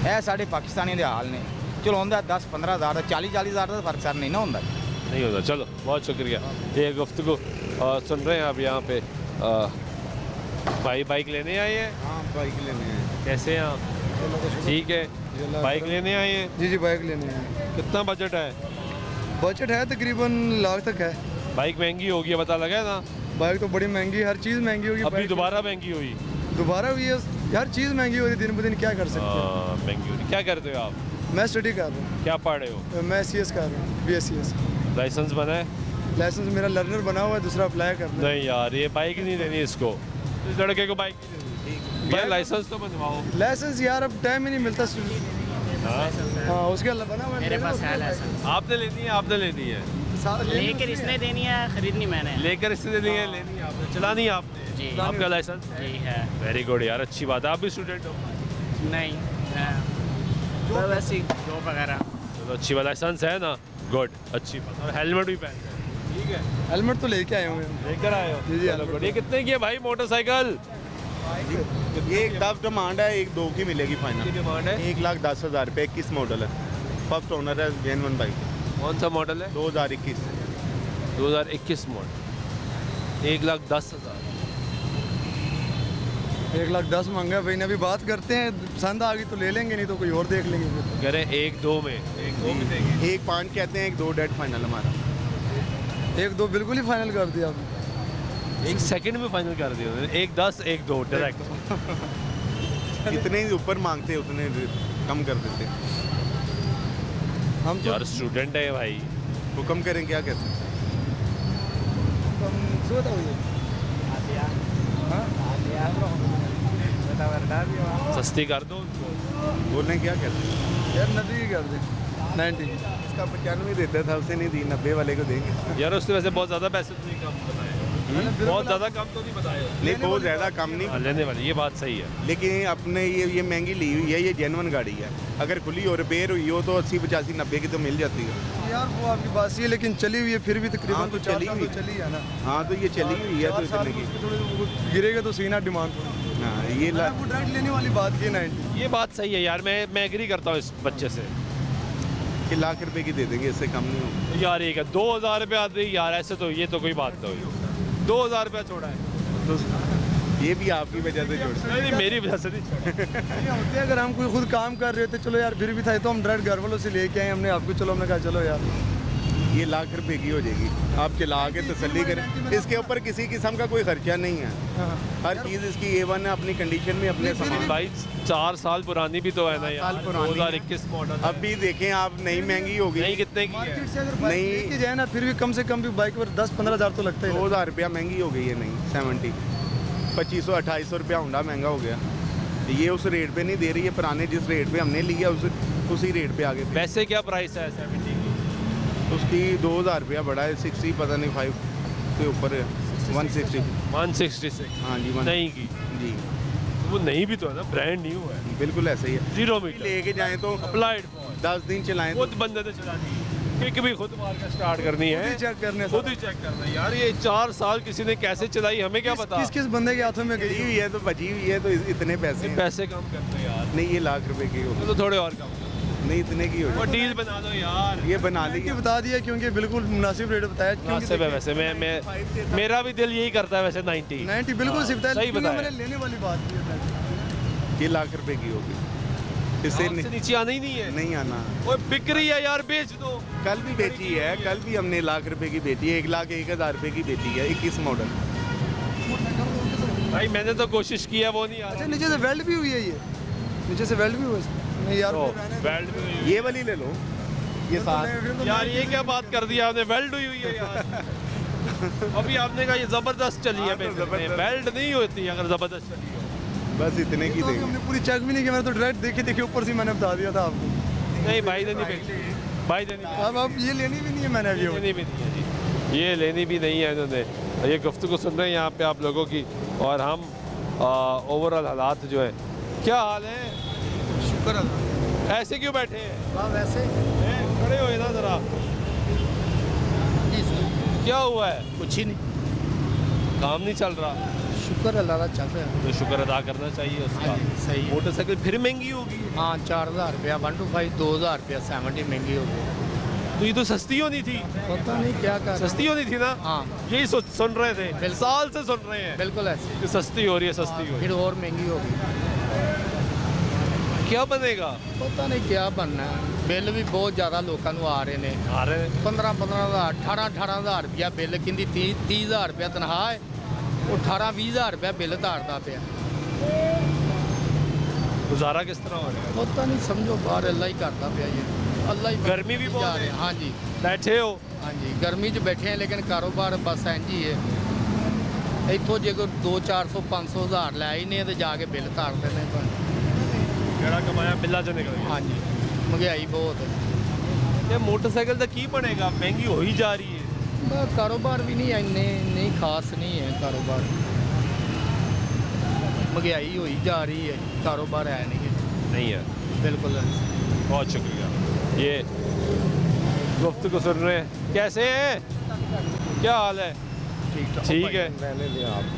ਇਹ ਸਾਡੇ ਪਾਕਿस्तानी ਦੇ ਹਾਲ ਨੇ। ਚਲੋ ਹੁੰਦਾ 10-15 हज़ार 40-40 हज़ार ਦਾ ਫਰਕ ਸਰ नहीं ना ਹੁੰਦਾ। नहीं होता। चलो बहुत शुक्रिया। ये गुफ्तगू सुन रहे हैं आप यहाँ पे भाई बाइक लेने आए हैं? हाँ बाइक लेने हैं। कैसे हैं आप? ठीक है, बाइक लेने आए हैं? जी बाइक लेने हैं। कितना बजट है? बजट है तकरीबन लाख तक है। बाइक महंगी होगी है, पता लगा है ना? बाइक तो बड़ी महंगी, हर चीज़ महंगी होगी। अभी दोबारा महंगी हुई? दोबारा हुई है, हर चीज़ महंगी हो रही है दिन ब दिन। क्या कर सकते हैं। हाँ, महंगी हो रही। क्या करते हो आप? मैं स्टडी कर रहा हूँ। क्या पढ़ रहे हो? मैं CS कर रहा हूँ, BScs। लाइसेंस बना है? लाइसेंस मेरा लर्नर बना हुआ है, दूसरा अप्लाई करना है। नहीं यार, ये बाइक नहीं देनी इसको। इस लड़के को बाइक नहीं देनी। भाई लाइसेंस तो बनवाओ। लाइसेंस यार अब टाइम ही नहीं मिलता। हाँ? हाँ उसके अल्लाह बना हुआ है। मेरे पास है लाइसेंस, आपने लेनी है? आपने लेनी है? लेकर इसने देनी है, खरीदनी मैंने। लेकर इससे लेनी है? लेनी है आपने, चलानी है आपने? जी। आपका लाइसेंस? जी है। वेरी गुड यार, अच्छी बात है। आप भी स्टूडेंट हो? नहीं तो वैसे जॉब वगैरह। चलो अच्छी बात, लाइसेंस है ना, गुड, अच्छी बात। और हेलमेट भी पहन रहे हैं। ठीक है, हेलमेट तो लेके आए हुए हैं। लेकर आए हो? जी, चलो गुड। ये कितने की है भाई मोटरसाइकिल? ये एक 10 डिमांड है, एक 2 की मिलेगी फाइनल। डिमांड है 1,10,000 रुपये। 21 मॉडल है, फर्स्ट ओनर है, जेन1 बाइक, कौन सा मॉडल है? 2021। 2021 मॉडल, 1,10,000। 1,10,000 मांगा भाई ने। अभी बात करते हैं, पसंद आ गई तो ले लेंगे, नहीं तो कोई और देख लेंगे फिर। कह रहे हैं 1-2 में, 1-2 में देंगे। 1,5 कहते हैं, 1,2 डेड फाइनल हमारा। 1-2 बिल्कुल ही फाइनल कर दिया आपने। 1 सेकंड में फाइनल कर दिया उन्होंने। 1-10, 1-2 डायरेक्ट। जितने ही ऊपर मांगते उतने कम कर देते। हम तो यार स्टूडेंट है भाई। हुक्म करें, क्या कहते हैं। सस्ती कर दो उनको। बोलने क्या कहते हैं। यार 90 की कर दे, 90 की। इसका 95 देता था, उसे नहीं दी, 90 वाले को देंगे। यार उसने वैसे बहुत ज़्यादा पैसे तो नहीं कम बताए, बहुत ज़्यादा कम तो नहीं बताए उसने। नहीं बहुत ज़्यादा कम नहीं, हाँ, लेने वाली, ये बात सही है। लेकिन अपने ये महंगी ली हुई है, ये जेनवन गाड़ी है। अगर खुली हो, रिपेयर हुई हो तो 80, 85, 90 की तो मिल जाती है। यार वो आपकी बात सही है, लेकिन चली हुई है फिर भी तकरीबन हाँ, तो तो 4 चली साल हुई तो चली है ना। हाँ तो ये चली हुई है, तो 4 साल इतने की। उसके थोड़े गिरेगा तो सीना डिमांड। हाँ ये वो डायरेक्ट लेने वाली बात की 90। ये बात सही है यार, मैं एग्री करता हूँ इस बच्चे से। कि लाख रुपए की दे देंगे, इससे कम नहीं होगा। यार ये क्या 2,000 रुपये आते हैं यार, ऐसे तो ये तो कोई बात नहीं हुई। 2,000 रुपया छोड़ा है। तो ये भी आपकी वजह से जुड़ नहीं मेरी वजह से नहीं। ये होते हैं, अगर हम कोई खुद काम कर रहे होते चलो यार फिर भी था, तो हम डायरेक्ट घर वालों से लेके आए हमने आपको, चलो हमने कहा चलो यार ये लाख रुपए की हो जाएगी, आप चला के तसल्ली करें। इसके ऊपर किसी किस्म का कोई खर्चा नहीं है, हर चीज़ इसकी A1 है, अपनी कंडीशन में अपने सामान। भाई 4 साल पुरानी भी तो है ना यार, 4 साल पुरानी 2021 मॉडल। अब भी देखें आप, नई महंगी होगी। नहीं कितने की है? मार्केट से अगर बाइक नहीं। लेके जाए ना फिर भी कम से कम भी बाइक पर 10-15 हज़ार तो लगता ही है। 2000 रुपया महंगी हो गई है, नहीं 70 2500-2800 रुपया होंडा महंगा हो गया। ये उस रेट पे नहीं दे रही है, पुराने जिस रेट पे हमने लिया उसी रेट पे आगे। वैसे क्या प्राइस है 70 की? उसकी 2000 रुपया बढ़ा है, 60 पता नहीं 5 से ऊपर है, 160। 166 हाँ जी, नहीं की जी वो नहीं भी तो है ना, ब्रांड न्यू है, बिल्कुल ऐसा ही है। 0 मीटर लेके जाएं तो अप्लाइड 10 दिन चलाएं तो खुद बंदे ने चला दी, क्योंकि भी खुद मार के स्टार्ट करनी है, खुद ही चेक करने खुद ही चेक करना है यार। ये 4 साल किसी ने कैसे चलाई हमें क्या पता। किस किस बंदे के हाथों में गई गई हुई है तो बची हुई है, तो इतने पैसे हैं। पैसे कम करते हैं यार, नहीं ये लाख रुपए की होगी, तो थोड़े और कम नहीं इतने की और होगी। डील बना दो यार। ये बना ली ये बता दिया क्योंकि बिल्कुल मुनासिब रेट बताया, क्योंकि मुनासिब है वैसे, मैं मेरा भी दिल यही करता है वैसे 90 90 बिल्कुल सिर्फ सही क्योंकि बताया। मैंने लेने वाली बात की है। ये लाख रुपए की होगी, इससे लाख से नीचे आना ही नहीं है। नहीं आना। ओए बिक रही है यार, बेच दो। कल भी बेची है, कल भी हमने लाख रुपए की बेची है, 1,01,000 रुपए की बेची है, 21 मॉडल। भाई मैंने तो कोशिश की है, वो नहीं आ अच्छा रहा। नीचे से वेल्ड भी हुई है, ये नीचे से वेल्ड भी हुआ है नहीं यार, तो, फिर रहने दो। वेल्ड भी हुई है। ये वाली ले लो, ये साथ। फिर तो यार ये क्या बात कर दी आपने, वेल्ड हुई है यार। अभी आपने कहा ये जबरदस्त चली है, हाँ, तो जबरदस्त। वेल्ड नहीं होती अगर जबरदस्त चली हो। बस इतने की तो अभी देंगे। हमने पूरी चेक भी नहीं किया, मैंने तो डायरेक्ट देखे ऊपर से मैंने बता दिया था आपको। नहीं भाई ने नहीं बेची, भाई ने नहीं अब ये लेनी भी नहीं है मैंने अभी। लेनी भी नहीं है जी, ये लेनी भी नहीं है इन्होंने। ये गुफ्तगू सुन रहे हैं यहाँ पे आप लोगों की, और हम ओवरऑल हालात जो है। क्या हाल है? शुक्र अल्लाह। ऐसे क्यों बैठे हैं? वैसे खड़े हो ना जरा, क्या हुआ है? कुछ ही नहीं, काम नहीं चल रहा? शुक्र अल्लाह का चल रहा है। तो शुक्र अदा करना चाहिए उसका। सही है। मोटरसाइकिल फिर महंगी होगी, हाँ 4000 रुपया 125, 2000 रुपया 70 महंगी हो गई। तो ये तो सस्ती होनी थी, पता नहीं क्या कर सस्ती होनी थी ना। हाँ यही सुन रहे थे, बिल्कुल। साल से सुन रहे हैं बिल्कुल ऐसे, कि सस्ती हो रही है, सस्ती हो रही फिर और महंगी हो गई। है। क्या बनेगा? पता नहीं क्या बनना है, बिल भी बहुत ज़्यादा लोगों को आ रहे हैं। आ रहे हैं 15-15,000 18-18,000 रुपया बिल, किंदी 30,000 रुपया तनख्वाह है, वो 18-20,000 रुपया बिल तारता पे। गुजारा किस तरह हो रहा है? पता नहीं, समझो बाहर अल्लाह ही करता पे ये, अल्लाह ही गर्मी भी बहुत जा रहे है। हैं। हाँ जी, बैठे हो? हाँ जी, गर्मी 'ਚ बैठे हैं, लेकिन कारोबार बस इंज ही है। ਇੱਥੋਂ ਜੇ ਕੋਈ 200-400-500,000 ਲੈ ਹੀ ਨੇ ਤੇ ਜਾ ਕੇ ਬਿੱਲ ਤਾਰ ਦਿੰਦੇ ਨੇ। ਜਿਹੜਾ ਕਮਾਇਆ ਬਿੱਲਾਂ 'ਚ ਨਿਕਲ ਗਿਆ। ਹਾਂਜੀ, ਮਹਿੰਗਾਈ ਬਹੁਤ ਹੈ। ਇਹ ਮੋਟਰਸਾਈਕਲ ਦਾ ਕੀ ਬਣੇਗਾ? ਮਹਿੰਗੀ ਹੋ ਹੀ ਜਾ ਰਹੀ ਹੈ। ਬਸ ਕਾਰੋਬਾਰ ਵੀ ਨਹੀਂ ਇੰਨੇ ਖਾਸ ਨਹੀਂ ਹੈ ਕਾਰੋਬਾਰ, ਮਹਿੰਗਾਈ ਹੋਈ ਜਾ ਰਹੀ ਹੈ, ਕਾਰੋਬਾਰ ਹੈ ਨਹੀਂ नहीं है। ਬਿਲਕੁਲ। बहुत शुक्रिया। ये गुफ्तगू सुन रहे हैं, कैसे हैं? क्या हाल है? ठीक है।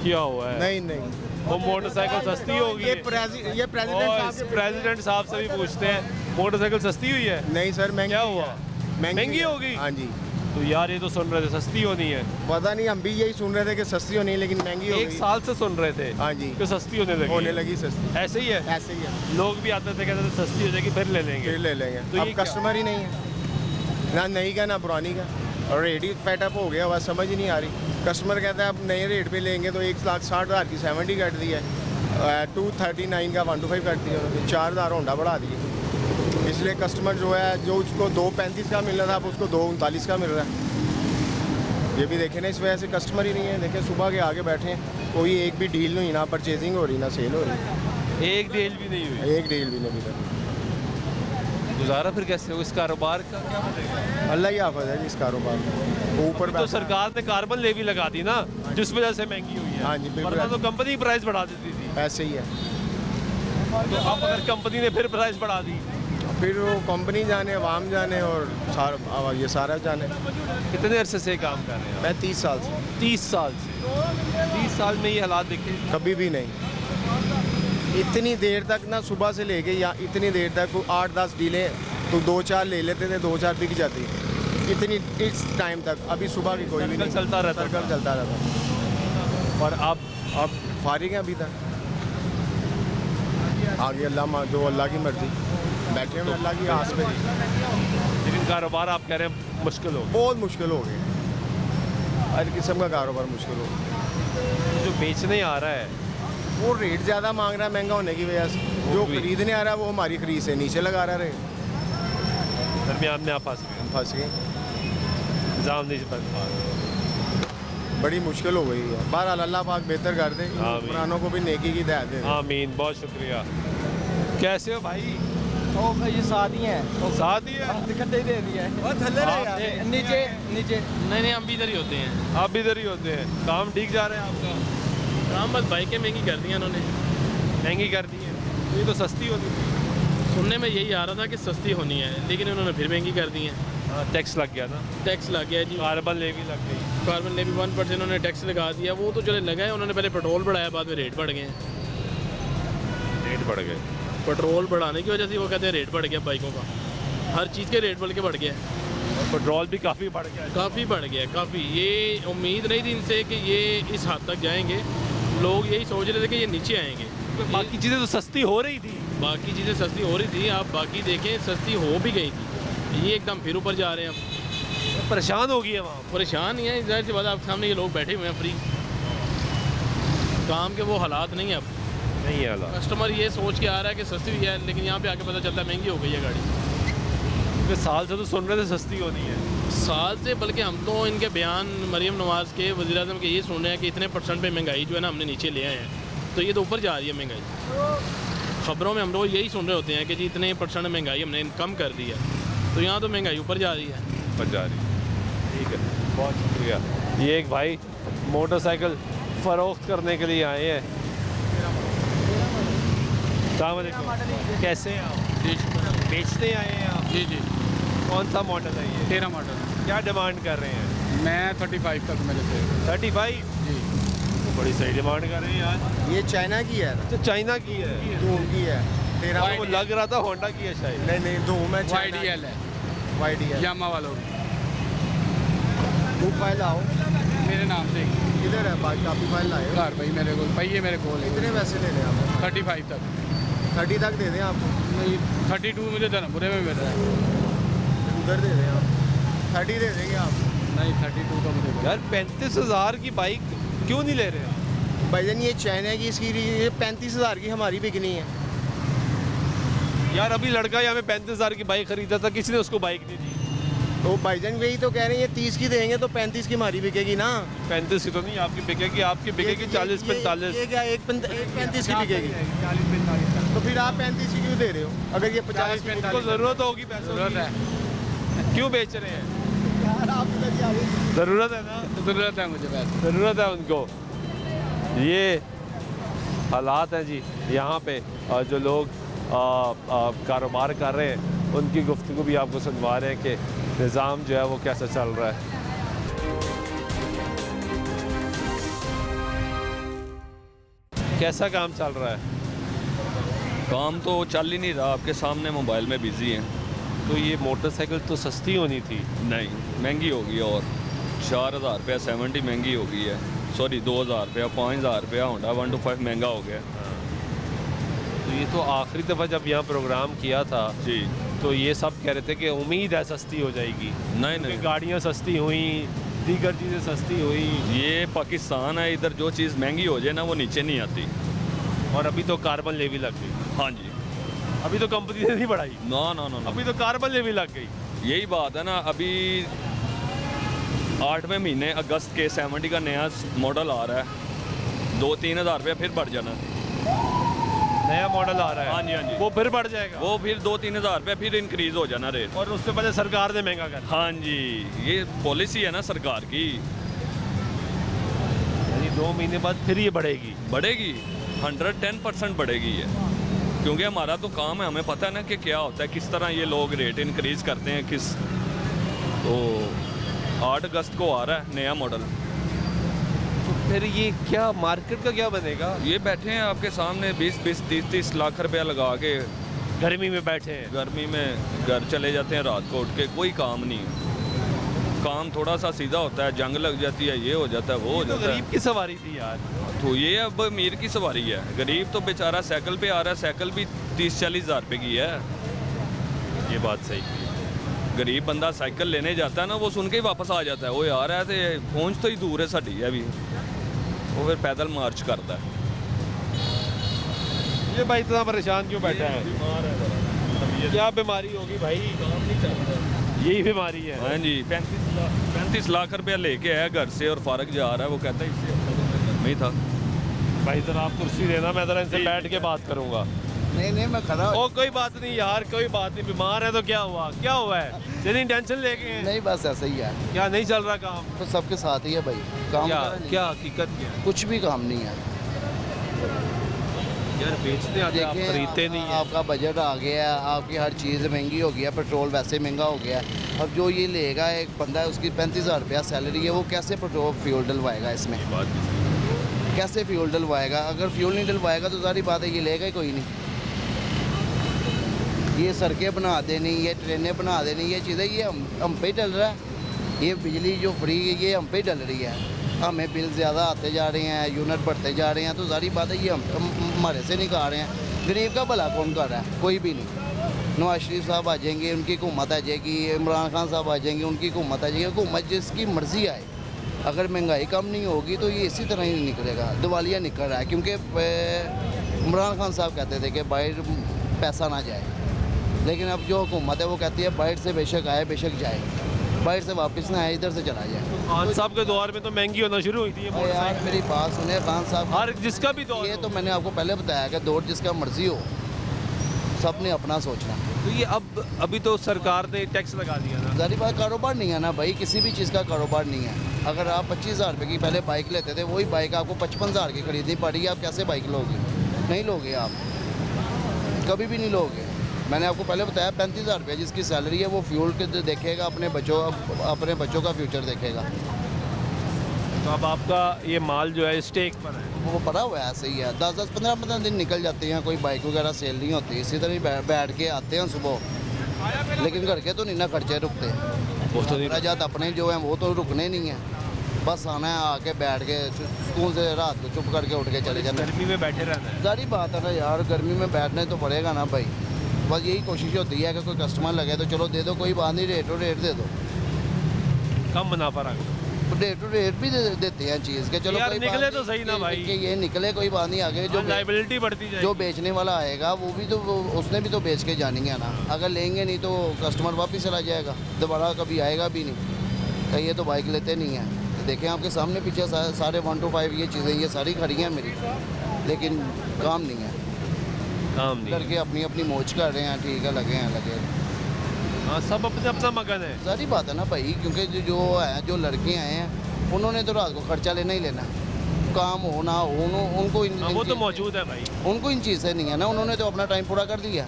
क्या हुआ है? नहीं, वो मोटरसाइकिल सस्ती होगी। ये प्रेसिडेंट और प्रेसिडेंट साहब से भी पूछते हैं, मोटरसाइकिल सस्ती हुई है? नहीं सर, क्या हुआ? महंगी होगी? हाँ जी, तो यार ये तो सुन रहे थे सस्ती होनी है, पता नहीं, हम भी यही सुन रहे थे कि सस्ती होनी है, लेकिन महंगी हो एक गई। साल से सुन रहे थे हाँ जी, कि सस्ती होने लगी। सस्ती। ऐसे ही है, ऐसे ही है, लोग भी आते थे कहते थे सस्ती हो जाएगी फिर ले लेंगे। फिर ले लेंगे। तो ये अब क्या? कस्टमर ही नहीं है, ना नई का ना पुरानी का, और रेट ही फेटअप हो गया, बस समझ ही नहीं आ रही। कस्टमर कहता है अब नए रेट पे लेंगे तो 1,60,000 की 70 कट दी है, 239 का 125 कट दिया उन्होंने, 4,000 होंडा बढ़ा दिए। इसलिए कस्टमर जो है, जो उसको 235 का मिल रहा था अब उसको 239 का मिल रहा है। ये भी देखें ना, इस वजह से कस्टमर ही नहीं है। देखें सुबह के आगे बैठे हैं, कोई एक भी डील नहीं, ना परचेजिंग हो रही ना सेल हो रही, एक डील भी नहीं हुई। एक डील भी नहीं मिला। गुजारा फिर कैसे हो इस कारोबार का? क्या बनेगा? अल्लाह ही हाफिज़ है जी इस कारोबार में। ऊपर तो सरकार ने कार्बन लेवी लगा दी ना, जिस वजह से महंगी हुई है। हाँ जी, बिल्कुल। वरना तो कंपनी प्राइस बढ़ा देती थी। ऐसे ही है, तो अब अगर कंपनी ने फिर प्राइस बढ़ा दी, फिर वो कंपनी जाने, आवाम जाने, और ये सारा जाने। कितने अरसे से काम कर रहे हैं? मैं 30 साल से 30 साल से। 30 साल में ये हालात देखे? कभी भी नहीं। इतनी देर तक ना, सुबह से लेके या इतनी देर तक 8-10 डीलें तो 2-4 ले लेते थे, 2-4 बिक जाती, इतनी इस टाइम तक। अभी सुबह की कोई भी नहीं, चलता रहता सर्कल चलता रहता। और अब अब फारिग हैं अभी तक, आगे जो अल्लाह की मर्जी, बैठे हैं अल्लाह की आस में। लेकिन कारोबार आप कह रहे हैं मुश्किल हो बहुत मुश्किल हो गए, हर किस्म का कारोबार मुश्किल हो गया। जो बेचने आ रहा है वो रेट ज़्यादा मांग रहा है महंगा होने की वजह से, जो खरीदने आ रहा है वो हमारी खरीद से नीचे लगा रहा है, दरमियान में आप फंस गए, निज़ाम नहीं बन पा रहा। बड़ी मुश्किल हो गई है। बहरहाल अल्लाह पाक बेहतर कर दे, आमीन। पुरानों को भी नेकी की हिदायत दे। आमीन, बहुत शुक्रिया। कैसे हो भाई? ओ भाई ये शादी है, साथ ही है, इकट्ठे ही दे दिया है। नीचे नीचे नहीं हम भी इधर ही होते हैं। आप भी इधर ही होते हैं। काम ठीक जा रहा है आपका? काम बस बाइकें महंगी कर दी हैं उन्होंने, महंगी कर दी है, ये तो सस्ती होती थी। सुनने में यही आ रहा था कि सस्ती होनी है, लेकिन उन्होंने फिर महंगी कर दी हैं। टैक्स लग गया ना, टैक्स लग गया जी, कार्बन लेवी लग गई। कार्बन लेवी 1% उन्होंने टैक्स लगा दिया। वो तो चले लगा है, उन्होंने पहले पेट्रोल बढ़ाया, बाद में रेट बढ़ गए हैं। रेट बढ़ गए, पेट्रोल बढ़ाने की वजह से वो कहते हैं रेट बढ़ गया बाइकों का, हर चीज़ के रेट बढ़ के बढ़ गया है। पेट्रोल भी काफ़ी बढ़ गया है। काफ़ी बढ़ गया है, काफ़ी। ये उम्मीद नहीं थी इनसे कि ये इस हद तक जाएंगे। लोग यही सोच रहे थे कि ये नीचे आएंगे। बाकी चीज़ें तो सस्ती हो रही थी, बाकी चीज़ें सस्ती हो रही थी, आप बाकी देखें सस्ती हो भी गई थी, ये एकदम फिर ऊपर जा रहे हैं। अब परेशान हो गई है वहाँ। परेशान ही है, जाहिर सी बात है, आपके सामने ये लोग बैठे हुए हैं फ्री, काम के वो हालात नहीं है अब। नहीं है हालात। कस्टमर ये सोच के आ रहा है कि सस्ती भी है, लेकिन यहाँ पे आके पता चलता है महंगी हो गई है गाड़ी। क्योंकि साल से तो सुन रहे थे सस्ती होनी है, साल से, बल्कि हम तो इनके बयान मरीम नवाज़ के, वज़ीर-ए-आज़म के, ये सुन रहे हैं कि इतने % पे महंगाई जो है ना हमने नीचे ले आए हैं, तो ये तो ऊपर जा रही है महंगाई। खबरों में हम लोग यही सुन रहे होते हैं कि जी इतने % महंगाई हमने कम कर दी है, तो यहाँ तो महंगाई ऊपर जा रही है। ऊपर जा रही है। ठीक है, बहुत शुक्रिया। ये एक भाई मोटरसाइकिल फ़रोख्त करने के लिए आए हैं। अस्सलाम वालेकुम, कैसे हैं आप? बेचते आए हैं आप? जी जी, कौन सा मॉडल है ये? 13 मॉडल। क्या डिमांड कर रहे हैं? मैं 35 तक मेरे से। 35? जी, तो बड़ी सही डिमांड कर रहे हैं यार। ये चाइना की है, तो चाइना की है, धूम की है, 13 वो लग रहा था होंडा की है शायद। नहीं धूम है, YDL है, YDL। यामा वालों की। बुक फाइल आओ, मेरे नाम से ही। किधर है बाकी काफ़ी फाइल लाए हो? घर भाई मेरे को पहिए मेरे को कितने पैसे लेने हैं आप? 35 तक। 30 तक दे दें आपको, नहीं 32 मुझे धर्मपुरे में मिल रहा है। उधर दे दें आप, 30 दे देंगे आप। नहीं 32 का मुझे यार 35,000 की बाइक क्यों नहीं ले रहे आप? भाईजान ये चाइना की, इसकी ये 35,000 की हमारी बिकनी है। यार अभी लड़का यहाँ में 35,000 की बाइक खरीदा था, किसी ने उसको बाइक नहीं दी। तो भाईजान वही तो कह रहे हैं, ये 30 की देंगे तो 35 की हमारी बिकेगी ना। 35 की तो नहीं आपकी बिकेगी, आपकी बिकेगी 40-45। ये क्या एक 35 की बिकेगी? तो फिर आप 35 की क्यों दे रहे हो? अगर ये 50 की उनको ज़रूरत होगी पैसों ज़रूरत की, है, क्यों बेच रहे हैं? ज़रूरत ज़रूरत है ना, ज़रूरत है मुझे पैसे। ज़रूरत है उनको। ये हालात हैं जी यहाँ पे। जो लोग कारोबार कर रहे हैं उनकी गुफ्तगू भी आपको सुनवा रहे हैं कि निज़ाम जो है वो कैसा चल रहा है। कैसा काम चल रहा है? काम तो चल ही नहीं रहा, आपके सामने मोबाइल में बिजी हैं। तो ये मोटरसाइकिल तो सस्ती होनी थी। नहीं, महंगी हो गई, और 4,000 रुपया 70 महंगी हो गई है। सॉरी 2,000 रुपया, 5,000 रुपया होंडा 125 महंगा हो गया। तो ये तो आखिरी दफ़ा जब यहाँ प्रोग्राम किया था जी, तो ये सब कह रहे थे कि उम्मीद है सस्ती हो जाएगी। नहीं नहीं, गाड़ियाँ सस्ती हुई, दीगर चीज़ें सस्ती हुई। ये पाकिस्तान है, इधर जो चीज़ महंगी हो जाए ना वो नीचे नहीं आती। और अभी तो कार्बन लेवी लग गई। हाँ जी, अभी तो कंपनी ने नहीं बढ़ाई, नो नो नो, अभी तो कार्बन लेवी लग गई। यही बात है ना। अभी 8वें महीने अगस्त के 70 का नया मॉडल आ रहा है, 2-3 हज़ार रुपया फिर बढ़ जाना। नया मॉडल आ रहा है? हाँ जी, हाँ जी। वो फिर बढ़ जाएगा, वो फिर 2-3 हज़ार रुपया फिर इंक्रीज हो जाना रेट। और उससे पहले सरकार ने महंगा कर। हाँ जी, ये पॉलिसी है ना सरकार की। यानी 2 महीने बाद फिर ये बढ़ेगी? बढ़ेगी, 110% बढ़ेगी ये, क्योंकि हमारा तो काम है, हमें पता है ना कि क्या होता है, किस तरह ये लोग रेट इंक्रीज करते हैं किस। तो 8 अगस्त को आ रहा है नया मॉडल। तो फिर ये क्या मार्केट का क्या बनेगा? ये बैठे हैं आपके सामने 20-20, 30-30 लाख रुपया लगा के, गर्मी में बैठे हैं। गर्मी में घर चले जाते हैं रात को उठ के, कोई काम नहीं। काम थोड़ा सा सीधा होता है, जंग लग जाती है, ये हो जाता है, वो हो तो जाता है। गरीब की सवारी थी यार। तो ये अब अमीर की सवारी है। गरीब तो बेचारा साइकिल पे आ रहा है, साइकिल भी 30-40 हज़ार रुपये की है। ये बात सही। गरीब बंदा साइकिल लेने जाता है ना, वो सुन के ही वापस आ जाता है, वो यार है तो पहुँच तो ही दूर है साड़ी है भी, वो फिर पैदल मार्च करता है। ये भाई इतना परेशान क्यों बैठा है? क्या बीमारी होगी भाई? यही बीमारी है। हाँ जी, 35 लाख रुपया लेके आया घर से और फारग जा रहा है, वो कहता है इससे नहीं था। भाई जरा आप कुर्सी देना, मैं जरा इनसे बैठ के बात करूंगा। नहीं मैं खड़ा ओ कोई बात नहीं यार, कोई बात नहीं। बीमार है तो क्या हुआ? क्या हुआ है? इतनी टेंशन लेके हैं? नहीं बस ऐसा ही है, क्या नहीं चल रहा काम? तो सबके साथ ही है भाई काम। क्या हकीकत क्या है? कुछ भी काम नहीं है। यार बेचते आते आप खरीदते नहीं है। आपका बजट आ गया है, आपकी हर चीज़ महंगी हो गई है, पेट्रोल वैसे महंगा हो गया है। अब जो ये लेगा एक बंदा है, उसकी 35,000 रुपया सैलरी है, वो कैसे पेट्रोल फ्यूल डलवाएगा इसमें? कैसे फ्यूल डलवाएगा? अगर फ्यूल नहीं डलवाएगा तो सारी बात है ये लेगा ही कोई नहीं। ये सड़कें बना देनी, ये ट्रेनें बना देनी, ये चीज़ें ये हम पे डल रहा है। ये बिजली जो फ्री है ये हम पे डल रही है। हमें बिल ज़्यादा आते जा रहे हैं, यूनिट बढ़ते जा रहे हैं, तो सारी बात है ये हम हमारे से नहीं खा रहे हैं। गरीब का भला कौन कर रहा है? कोई भी नहीं। नवाज शरीफ साहब आ जाएंगे, उनकी हुकूमत आ जाएगी, इमरान खान साहब आ जाएंगे, उनकी हुकूमत आ जाएगी। हुकूमत जिसकी मर्ज़ी आए, अगर महंगाई कम नहीं होगी तो ये इसी तरह ही निकलेगा, दिवालिया निकल रहा है। क्योंकि इमरान खान साहब कहते थे कि बाहर पैसा ना जाए, लेकिन अब जो हुकूमत है वो कहती है बाहर से बेशक आए बेशक जाए, बाहर से वापस ना आए, इधर से चला जाए। खान साहब के दौर में तो महंगी होना शुरू हुई थी ये यार मोटरसाइकिल। मेरी बात सुने खान साहब, हर जिसका भी दौर ये हो। तो मैंने आपको पहले बताया कि दौर जिसका मर्जी हो, सबने अपना सोचना। तो ये अब अभी तो सरकार ने टैक्स लगा दिया ना। जारी बात कारोबार नहीं है ना भाई, किसी भी चीज़ का कारोबार नहीं है। अगर आप 25,000 रुपये की पहले बाइक लेते थे, वही बाइक आपको 55,000 की खरीदनी पड़ेगी, आप कैसे बाइक लोगे? नहीं लोगे आप, कभी भी नहीं लोगे। मैंने आपको पहले बताया 35,000 रुपये जिसकी सैलरी है वो फ्यूल के देखेगा, अपने बच्चों का फ्यूचर देखेगा। तो अब आपका ये माल जो है स्टेक पर है। वो पड़ा हुआ है, ऐसे ही है। 10-10, 15-15 दिन निकल जाते हैं, कोई बाइक वगैरह सेल नहीं होती, इसी तरह ही बैठ के आते हैं सुबह। लेकिन घर के तो नहीं ना खर्चे रुकते, वो तो नहीं। खर्चात अपने जो हैं वो तो रुकने नहीं हैं। बस आना है, आके बैठ के सुकून से रात को चुप करके उठ के चले जाना। गर्मी में बैठे रहना है। सारी बात है ना यार, गर्मी में बैठने तो पड़ेगा ना भाई। बस यही कोशिश होती है कि कोई कस्टमर लगे तो चलो दे दो, कोई बात नहीं, रेट दे दो, कम मुनाफा रख। रेट भी देते हैं चीज़ के, चलो यार कोई निकले बात तो नहीं, सही ना भाई। कि ये निकले कोई बात नहीं, आगे जो लाइबिलिटी बढ़ती जाएगी। जो बेचने वाला आएगा वो भी तो उसने भी तो बेच के जानी है ना। अगर लेंगे नहीं तो कस्टमर वापस चला जाएगा, दोबारा कभी आएगा भी नहीं। तो ये तो बाइक लेते नहीं हैं। देखें आपके सामने पीछे सारे 1 to 5 ये चीज़ें ये सारी खड़ी हैं मेरी, लेकिन काम नहीं है। काम नहीं करके अपनी अपनी मौज कर रहे हैं, ठीक है, लगे। हाँ, सब अपने अपना मगन है। सारी बात है ना भाई, क्योंकि जो है जो लड़के आए हैं उन्होंने तो रात को खर्चा लेना ही लेना, काम हो ना हो उनको हाँ, वो तो मौजूद है भाई। उनको इन चीज़ से नहीं है ना, उन्होंने तो अपना टाइम पूरा कर दिया।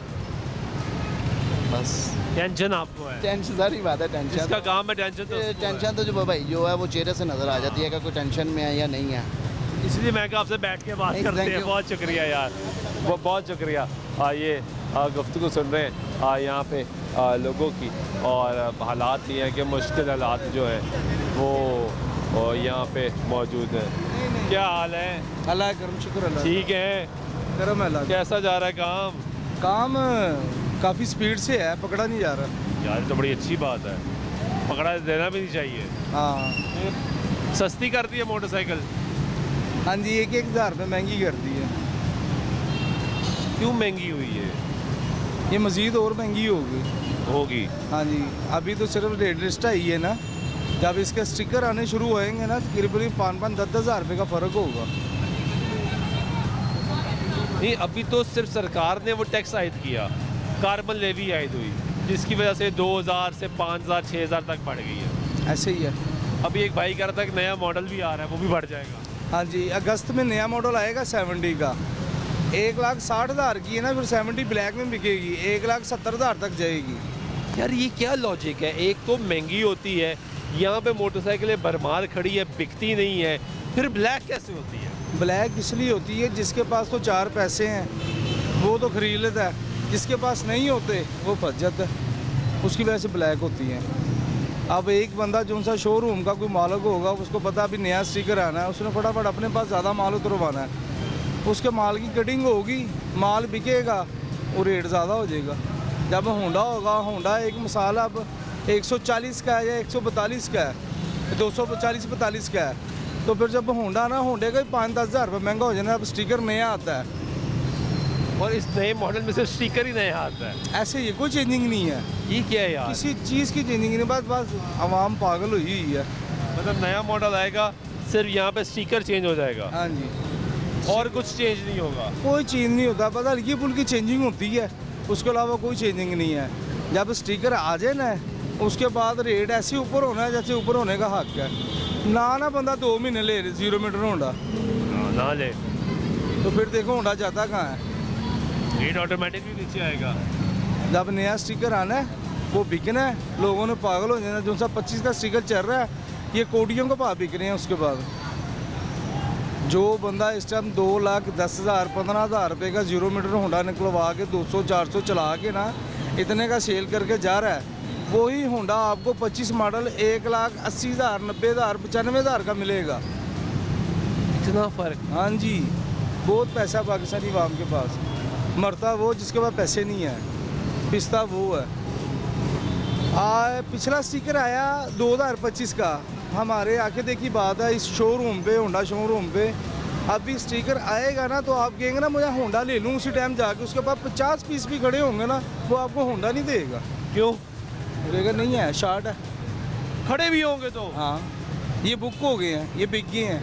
बस टेंशन आपको है। टेंशन, सारी बात है टेंशन। जिसका काम है टेंशन तो टेंशन तो जो भाई जो है वो चेहरे से नज़र आ जाती है कि कोई टेंशन में है या नहीं है। इसलिए मैं आपसे बैठ के बात नहीं, करते thank हैं। you। बहुत शुक्रिया यार, वो बहुत शुक्रिया। ये गुफ्तगू सुन रहे हैं यहाँ पे लोगों की, और हालात ये हैं कि मुश्किल हालात जो हैं वो यहाँ पे मौजूद हैं। क्या हाल है? अल्लाह करम, शुक्र अल्लाह ठीक है, करम अल्लाह। कैसा जा रहा है काम? काम काफ़ी स्पीड से है, पकड़ा नहीं जा रहा। यार ये तो बड़ी अच्छी बात है, पकड़ा देना भी नहीं चाहिए। हाँ सस्ती कर दी है मोटरसाइकिल। हाँ जी, 1-1 हज़ार रुपये महंगी कर दी है। क्यों महंगी हुई है? ये मज़ीद और महंगी होगी। हाँ जी, अभी तो सिर्फ रेट लिस्ट आई है ना, जब इसके स्टिकर आने शुरू होएंगे ना तो करीब 5-10 हज़ार रुपये का फ़र्क होगा। नहीं, अभी तो सिर्फ सरकार ने वो टैक्स आयद किया, कार्बन लेवी आयद हुई, जिसकी वजह से 2,000 से 5,000 6,000 तक बढ़ गई है। ऐसे ही है। अभी एक भाई कह रहा था कि नया मॉडल भी आ रहा है, वो भी बढ़ जाएगा। हाँ जी, अगस्त में नया मॉडल आएगा 70 का, 1,60,000 की है ना, फिर 70 ब्लैक में बिकेगी, 1,70,000 तक जाएगी। यार ये क्या लॉजिक है? एक तो महंगी होती है, यहाँ पे मोटरसाइकिलें भरमार खड़ी है, बिकती नहीं है, फिर ब्लैक कैसे होती है? ब्लैक इसलिए होती है जिसके पास तो 4 पैसे हैं वो तो खरीद लेता है, जिसके पास नहीं होते वो फंस जाता है, उसकी वजह से ब्लैक होती है। अब एक बंदा जो सा शोरूम का कोई मालिक होगा, उसको पता अभी नया स्टिकर आना है, उसने फटाफट अपने पास ज़्यादा माल उतरवाना है, उसके माल की कटिंग होगी, माल बिकेगा, वो रेट ज़्यादा हो जाएगा। जब होंडा होगा, होंडा एक मिसाल अब 140 का है या 142 का है, 240-45 का है, तो फिर जब होंडा ना, होंडे का 5-10 हज़ार रुपये महंगा हो जाना। अब स्टिकर नया आता है और इस नए मॉडल में सिर्फ स्टिकर ही नया आता है। ऐसे, ये कोई चेंजिंग नहीं है, ये क्या है यार? किसी चीज़ की चेंजिंग नहीं, बस आवाम पागल हुई हुई है। मतलब नया मॉडल आएगा, सिर्फ यहाँ पे स्टिकर चेंज हो जाएगा हाँ जी, और कुछ चेंज नहीं होगा। कोई चेंज नहीं होता, पता हल्की फुल्की चेंजिंग होती है, उसके अलावा कोई चेंजिंग नहीं है। जब स्टिकर आ जाए ना, उसके बाद रेट ऐसे ऊपर होना है जैसे ऊपर होने का हक है। ना बंदा 2 महीने ले 0 मीटर होंडा ना ले तो फिर देखो होंडा जाता कहाँ है। रेट ऑटोमेटिक भी नीचे आएगा। जब नया स्टिकर आना है, वो बिकना है, लोगों ने पागल हो जाना। जो सा 25 का स्टिकर चल रहा है, ये कोटियों के भाव बिक रहे हैं। उसके बाद जो बंदा इस टाइम 2,10,000 15,000 रुपये का 0 मीटर होंडा निकलवा के 200-400 चला के ना इतने का सेल करके जा रहा है, वही होंडा आपको 25 मॉडल 1,80,000 90,000 95,000 का मिलेगा। इतना फ़र्क? हाँ जी, बहुत पैसा पाकिस्तानी आवाम के पास। मरता वो जिसके पास पैसे नहीं है, पिसता वो है। पिछला स्टिकर आया 2025 का, हमारे आके देखी बात है इस शोरूम पे, होंडा शोरूम पे। अभी स्टिकर आएगा ना तो आप कहेंगे ना मुझे होंडा ले लूँ, उसी टाइम जाके उसके पास 50 पीस भी खड़े होंगे ना, वो आपको होंडा नहीं देगा। क्यों? बोलेगा नहीं है, शार्ट है। खड़े भी होंगे तो? हाँ, ये बुक हो गए हैं, ये बिक गए हैं,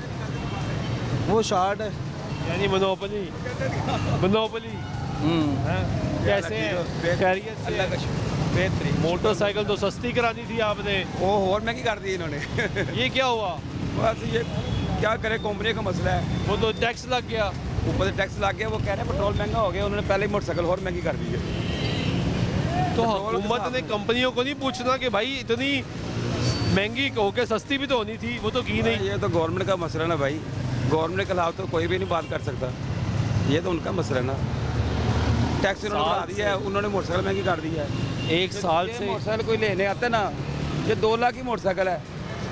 वो शार्ट है। यानी मोनोपोली। मोनोपोली कैसे है? खैरियत से? अल्लाह का शुक्र, बेहतरीन। मोटरसाइकिल तो सस्ती करानी थी आपने, वो और महंगी कर दी इन्होंने। ये क्या हुआ? बस ये क्या करे, कंपनी का मसला है। वो तो टैक्स लग गया, ऊपर से टैक्स लग गया, वो कह रहे हैं पेट्रोल महंगा हो गया, उन्होंने पहले ही मोटरसाइकिल और महंगी कर दी है। तो हुकूमत ने कंपनियों को नहीं पूछना कि भाई इतनी महंगी होके सस्ती भी तो होनी थी, वो तो की नहीं। ये तो गवर्नमेंट का मसला ना भाई, गवर्नमेंट के खिलाफ तो कोई भी नहीं बात कर सकता, ये तो उनका मसला है ना। टैक्स उन्होंने बढ़ा दिया है, उन्होंने मोटरसाइकिल महंगी कर दी है। एक साल से मोटरसाइकिल कोई लेने आता है ना, ये 2 लाख की मोटरसाइकिल है,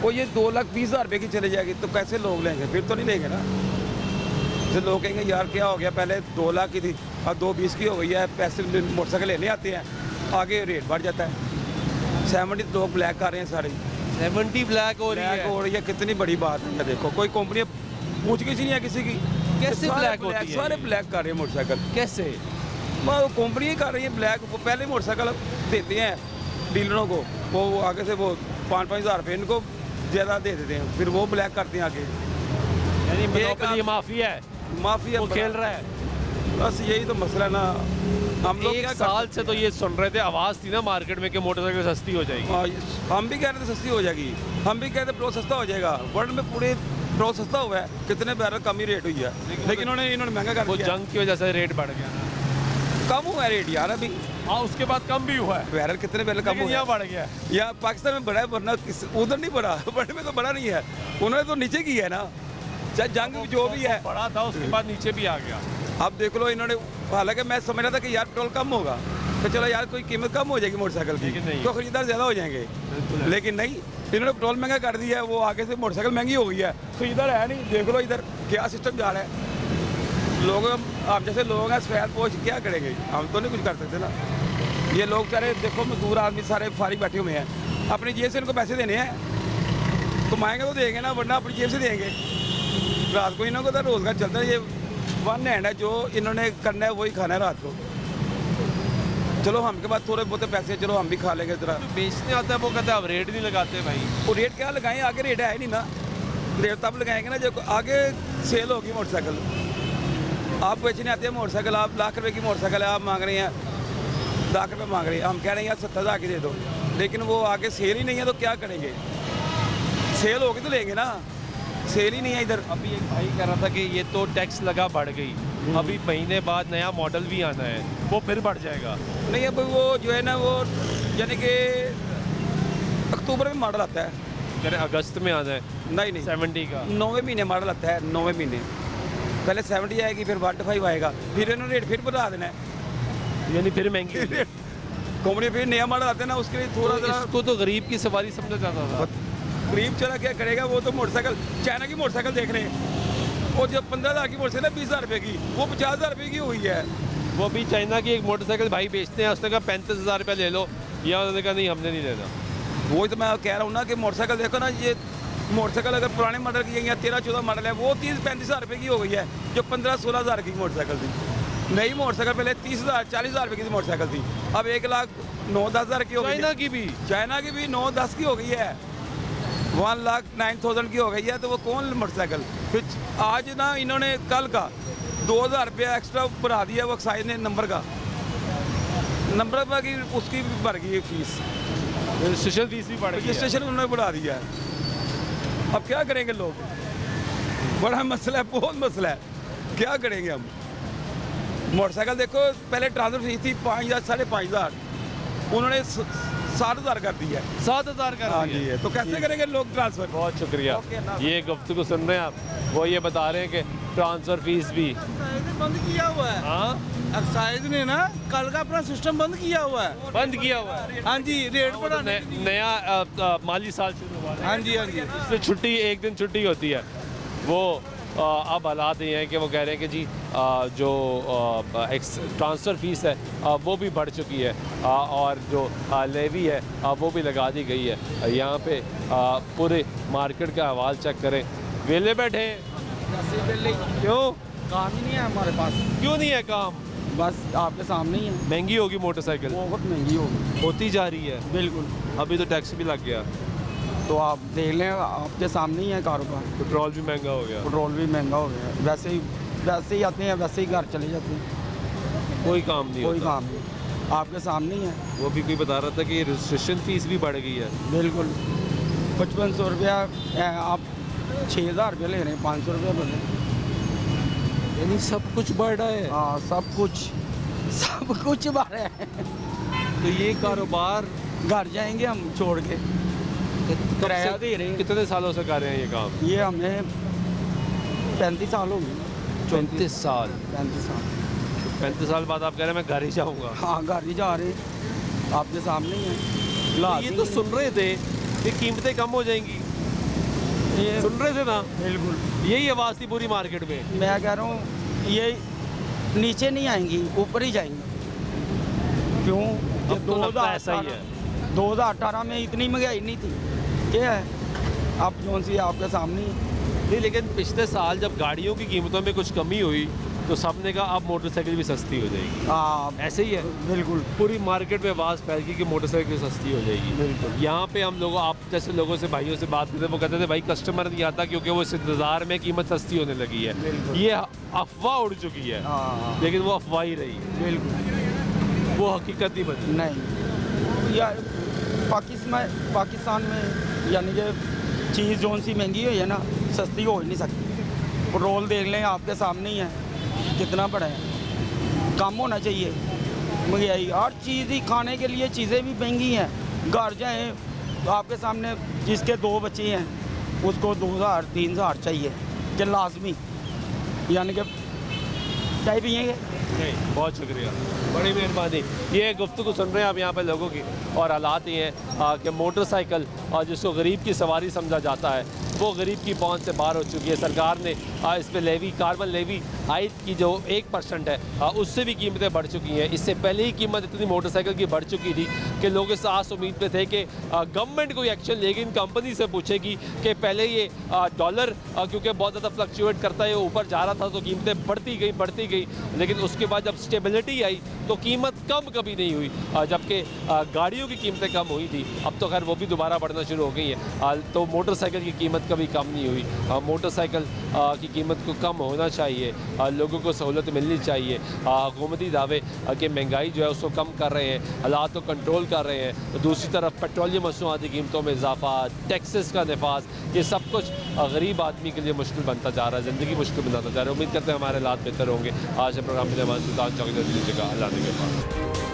वो ये 2,20,000 रुपये की चले जाएगी, तो कैसे लोग लेंगे? फिर तो नहीं लेंगे ना। तो लोग कहेंगे यार क्या हो गया, पहले 2 लाख की थी अब 2,20 की हो गई है, पैसे मोटरसाइकिल लेने आते हैं, आगे रेट बढ़ जाता है। 70 लोग ब्लैक कर रहे हैं, सारे 70 ब्लैक हो रही है। कितनी बड़ी बात है। देखो कोई कंपनी पूछ किसी नहीं है किसी की, कैसे ब्लैक होती है? सारे ब्लैक कर रहे हैं मोटरसाइकिल। कैसे? वो कंपनी ही कर रही है ब्लैक। वो पहले मोटरसाइकिल देते हैं डीलरों को, वो आगे से वो 5-5 हज़ार रुपये इनको ज़्यादा दे देते हैं, फिर वो ब्लैक करते हैं आगे। यानी मोनोपोली माफिया है, माफिया वो खेल रहा है। बस यही तो मसला ना। हम लोग एक साल से तो ये सुन रहे थे, आवाज़ थी ना मार्केट में कि मोटरसाइकिल सस्ती हो जाएगी। हम भी कह रहे थे सस्ती हो जाएगी, हम भी कह रहे थे पेट्रोल सस्ता हो जाएगा। वर्ल्ड में पूरे पेट्रोल सस्ता हुआ है, कितने बैरल कम ही रेट हुई है, लेकिन इन्होंने महंगा कर वो दिया। जंग की वजह से रेट बढ़ गया ना। कम हुआ है रेट यार अभी। हाँ, उसके बाद कम भी हुआ है, बैरल कितने बैरल कम लेकिन हुआ यहाँ बढ़ गया। यहाँ पाकिस्तान में बढ़ा है, वरना उधर नहीं बढ़ा। वर्ल्ड में तो बढ़ा नहीं है, उन्होंने तो नीचे की है ना, चाहे जंग जो भी है। बढ़ा था, उसके बाद नीचे भी आ गया। अब देख लो इन्होंने, हालांकि मैं समझ रहा था कि यार पेट्रोल कम होगा तो चलो यार कोई कीमत कम हो जाएगी मोटरसाइकिल की, तो खरीदार ज़्यादा हो जाएंगे, लेकिन नहीं, इन्होंने पेट्रोल महंगा कर दिया है, वो आगे से मोटरसाइकिल महंगी हो गई है, खरीदार है नहीं। देख लो इधर क्या सिस्टम जा रहा है। लोग आप जैसे लोग हैं सफेद पोश क्या करेंगे, हम तो नहीं कुछ कर सकते ना। ये लोग सारे देखो मजदूर आदमी सारे फारिग बैठे हुए हैं, अपनी जेब से इनको पैसे देने हैं, कमाएंगे तो देंगे ना, वरना अपनी जेब से देंगे। रात को इन्होंने तो रोज़गार चलता है, ये वन हैंड है, जो इन्होंने करना है वही खाना है रात को। चलो हमके पास थोड़े बहुत पैसे, चलो हम भी खा लेंगे जरा। बेचने आता है वो कहता है अब रेट नहीं लगाते भाई। वो रेट क्या लगाएं, आगे रेट है नहीं ना, रेट तब लगाएंगे ना जब आगे सेल होगी मोटरसाइकिल। आप बेचने आते हैं मोटरसाइकिल, आप लाख रुपए की मोटरसाइकिल है, आप मांग रहे हैं 10 लाख रुपये मांग रहे हैं, हम कह रहे हैं यार 70,000 की दे दो, लेकिन वो आगे सेल ही नहीं है तो क्या करेंगे? सेल होगी तो लेंगे ना, सेल ही नहीं है इधर। अभी एक भाई कह रहा था कि ये तो टैक्स लगा बढ़ गई, अभी महीने बाद नया मॉडल भी आना है, वो फिर बढ़ जाएगा। नहीं, अब वो जो है ना, वो यानी कि अक्टूबर में मॉडल आता है, कह रहे अगस्त में आना है। नहीं 70 का 9वें महीने मॉडल आता है, 9वें महीने पहले 70 आएगी, फिर 125 आएगा, फिर इन्होंने रेट फिर बढ़ा देना है, यानी फिर महंगी। कंपनी फिर नया मॉडल आते हैं ना, उसके लिए थोड़ा तो सा इसको तो गरीब की सवारी समझा जाता था। गरीब चला क्या करेगा, वो तो मोटरसाइकिल चाइना की मोटरसाइकिल देख रहे हैं, और जब 15,000 की मोटरसाइकिल 20,000 रुपये की, वो 50,000 रुपये की हुई है। वो अभी चाइना की एक मोटरसाइकिल भाई बेचते हैं, उसने कहा 35,000 रुपये ले लो, या उन्होंने कहा नहीं हमने नहीं लेना। वही तो मैं कह रहा हूँ ना कि मोटरसाइकिल देखो ना, ये मोटरसाइकिल अगर पुराने मॉडल की है या 13-14 मॉडल है, वो 30-35,000 रुपये की हो गई है, जो 15-16,000 की मोटरसाइकिल थी। नई मोटरसाइकिल पहले 30,000-40,000 रुपये की मोटरसाइकिल थी, अब 1,09,10,000 की हो गई है। चाइना की भी 9-10 की हो गई है, 1,09,000 की हो गई है। तो वो कौन मोटरसाइकिल फिर आज ना इन्होंने कल का 2,000 रुपया एक्स्ट्रा बढ़ा दिया, वो एक्साइज ने नंबर पर की उसकी भी बढ़ गई है फीस, रजिस्ट्रेशन फीस भी बढ़ गई है। रजिस्ट्रेशन उन्होंने बढ़ा दिया है। अब क्या करेंगे लोग, बड़ा मसला है, बहुत मसला है, क्या करेंगे हम। मोटरसाइकिल देखो पहले ट्रांसफर फीस थी 5,000 5,500, उन्होंने 7,000 कर दिया है। 7,000 कर हाँ दिया जी, तो कैसे करेंगे लोग ट्रांसफर। बहुत शुक्रिया। ओके ना। ये गुफ्तगू सुन रहे हैं आप, वो ये बता रहे हैं कि ट्रांसफ़र फीस भी बंद किया हुआ है। हाँ एक्साइज ने ना कल का अपना सिस्टम बंद किया हुआ है। बंद किया हुआ है। हाँ जी, रेट वो तो नया माली साल शुरू हुआ है। हाँ जी, हाँ जी। इससे छुट्टी एक दिन छुट्टी होती है। वो अब हालात ये हैं कि वो कह रहे हैं कि जी जो ट्रांसफ़र फ़ीस है वो भी बढ़ चुकी है, और जो लेवी है वो भी लगा दी गई है। यहाँ पे पूरे मार्केट का हवाल चेक करें, वेले बैठे हैं। क्यों काम ही नहीं है हमारे पास, क्यों नहीं है काम? बस आपके सामने ही है। महंगी होगी मोटरसाइकिल, बहुत महंगी होगी, होती जा रही है। बिल्कुल। अभी तो टैक्स भी लग गया, तो आप देख लें, आपके सामने ही है कारोबार। पेट्रोल भी महंगा हो गया। पेट्रोल भी महंगा हो गया है। वैसे ही आते हैं, वैसे ही घर चले जाते हैं, कोई काम नहीं कोई होता। काम नहीं, आपके सामने ही है। वो भी कोई बता रहा था कि रजिस्ट्रेशन फीस भी बढ़ गई है। बिल्कुल, 5500 रुपया आप 6,000 रुपये ले रहे हैं, 500 रुपये बोले। यानी सब कुछ बढ़ रहा है। हाँ, सब कुछ बढ़ रहा है। तो ये कारोबार घर जाएंगे हम छोड़ के, किराया दे रहे हैं। कितने सालों से कर रहे हैं ये काम? ये हमें 35 साल हो गए। 34 साल। 35 साल। 35 साल बाद आप कह रहे हैं मैं घर ही जाऊंगा। हाँ, घर ही जा रहे हैं, आपके सामने ही है। तो ये तो सुन रहे थे कि कीमतें कम हो जाएंगी, ये सुन रहे थे ना? बिल्कुल यही आवाज़ थी पूरी मार्केट में। मैं कह रहा हूँ ये नीचे नहीं आएंगी, ऊपर ही जाएंगी। क्यों? अब तो लगता है ऐसा ही है। 2018 में इतनी महंगाई नहीं थी, क्या है अब जो सी आपके सामने ही है। नहीं, लेकिन पिछले साल जब गाड़ियों की कीमतों में कुछ कमी हुई तो सबने कहा अब मोटरसाइकिल भी सस्ती हो जाएगी। हाँ, ऐसे ही है, बिल्कुल। पूरी मार्केट में आवाज़ फैल गई कि मोटरसाइकिल सस्ती हो जाएगी। बिल्कुल। यहाँ पे हम लोग, आप जैसे लोगों से, भाइयों से बात करते, वो कहते थे भाई कस्टमर नहीं आता क्योंकि वो इस इंतज़ार में कीमत सस्ती होने लगी है। ये अफवाह उड़ चुकी है, हाँ, लेकिन वो अफवाह ही रही, बिल्कुल वो हकीकत नहीं बनी। नहीं। या पाकिस्तान में यानी कि चीज़ जो सी महंगी हुई है ना, सस्ती हो ही नहीं सकती। पेट्रोल देख लें, आपके सामने ही है कितना बड़ा है। कम होना चाहिए महंगाई, हर चीज़ ही, खाने के लिए चीज़ें भी महंगी हैं। घर जाएँ तो आपके सामने जिसके 2 बच्चे हैं उसको 2,000-3,000 चाहिए कि लाजमी, यानी कि चाय पिएंगे। नहीं, बहुत शुक्रिया, बड़ी मेहरबानी। ये गुफ्तगू सुन रहे हैं आप यहाँ पे लोगों की, और हालात ये हैं कि मोटरसाइकिल और जिसको गरीब की सवारी समझा जाता है वो गरीब की पहुंच से बाहर हो चुकी है। सरकार ने इस पर लेवी, कार्बन लेवी आयत की जो 1% है उससे भी कीमतें बढ़ चुकी हैं। इससे पहले ही कीमत इतनी मोटरसाइकिल की बढ़ चुकी थी कि लोग इस आस उम्मीद पे थे कि गवर्नमेंट कोई एक्शन लेगी, इन कंपनी से पूछेगी कि पहले ये डॉलर क्योंकि बहुत ज़्यादा फ्लक्चुएट करता है, ऊपर जा रहा था तो कीमतें बढ़ती गई, लेकिन उसके बाद जब स्टेबिलिटी आई तो कीमत कम कभी नहीं हुई, जबकि गाड़ियों की कीमतें कम हुई थी। अब तो खैर वो भी दोबारा बढ़ना शुरू हो गई है, तो मोटरसाइकिल की कीमत कभी कम नहीं हुई। मोटरसाइकिल की कीमत को कम होना चाहिए, लोगों को सहूलत मिलनी चाहिए। हुकूमती दावे कि महंगाई जो है उसको कम कर रहे हैं, हालात को कंट्रोल कर रहे हैं। दूसरी तरफ पेट्रोलियम मसनूआत की कीमतों में इजाफा, टैक्सेस का नफाज, ये सब कुछ गरीब आदमी के लिए मुश्किल बनता जा रहा है, ज़िंदगी मुश्किल बनाता जा रहा है। उम्मीद करते हैं हमारे हालात बेहतर होंगे। आज के प्रोग्राम में सुल्तान चौक जगह अल्लाह के पास।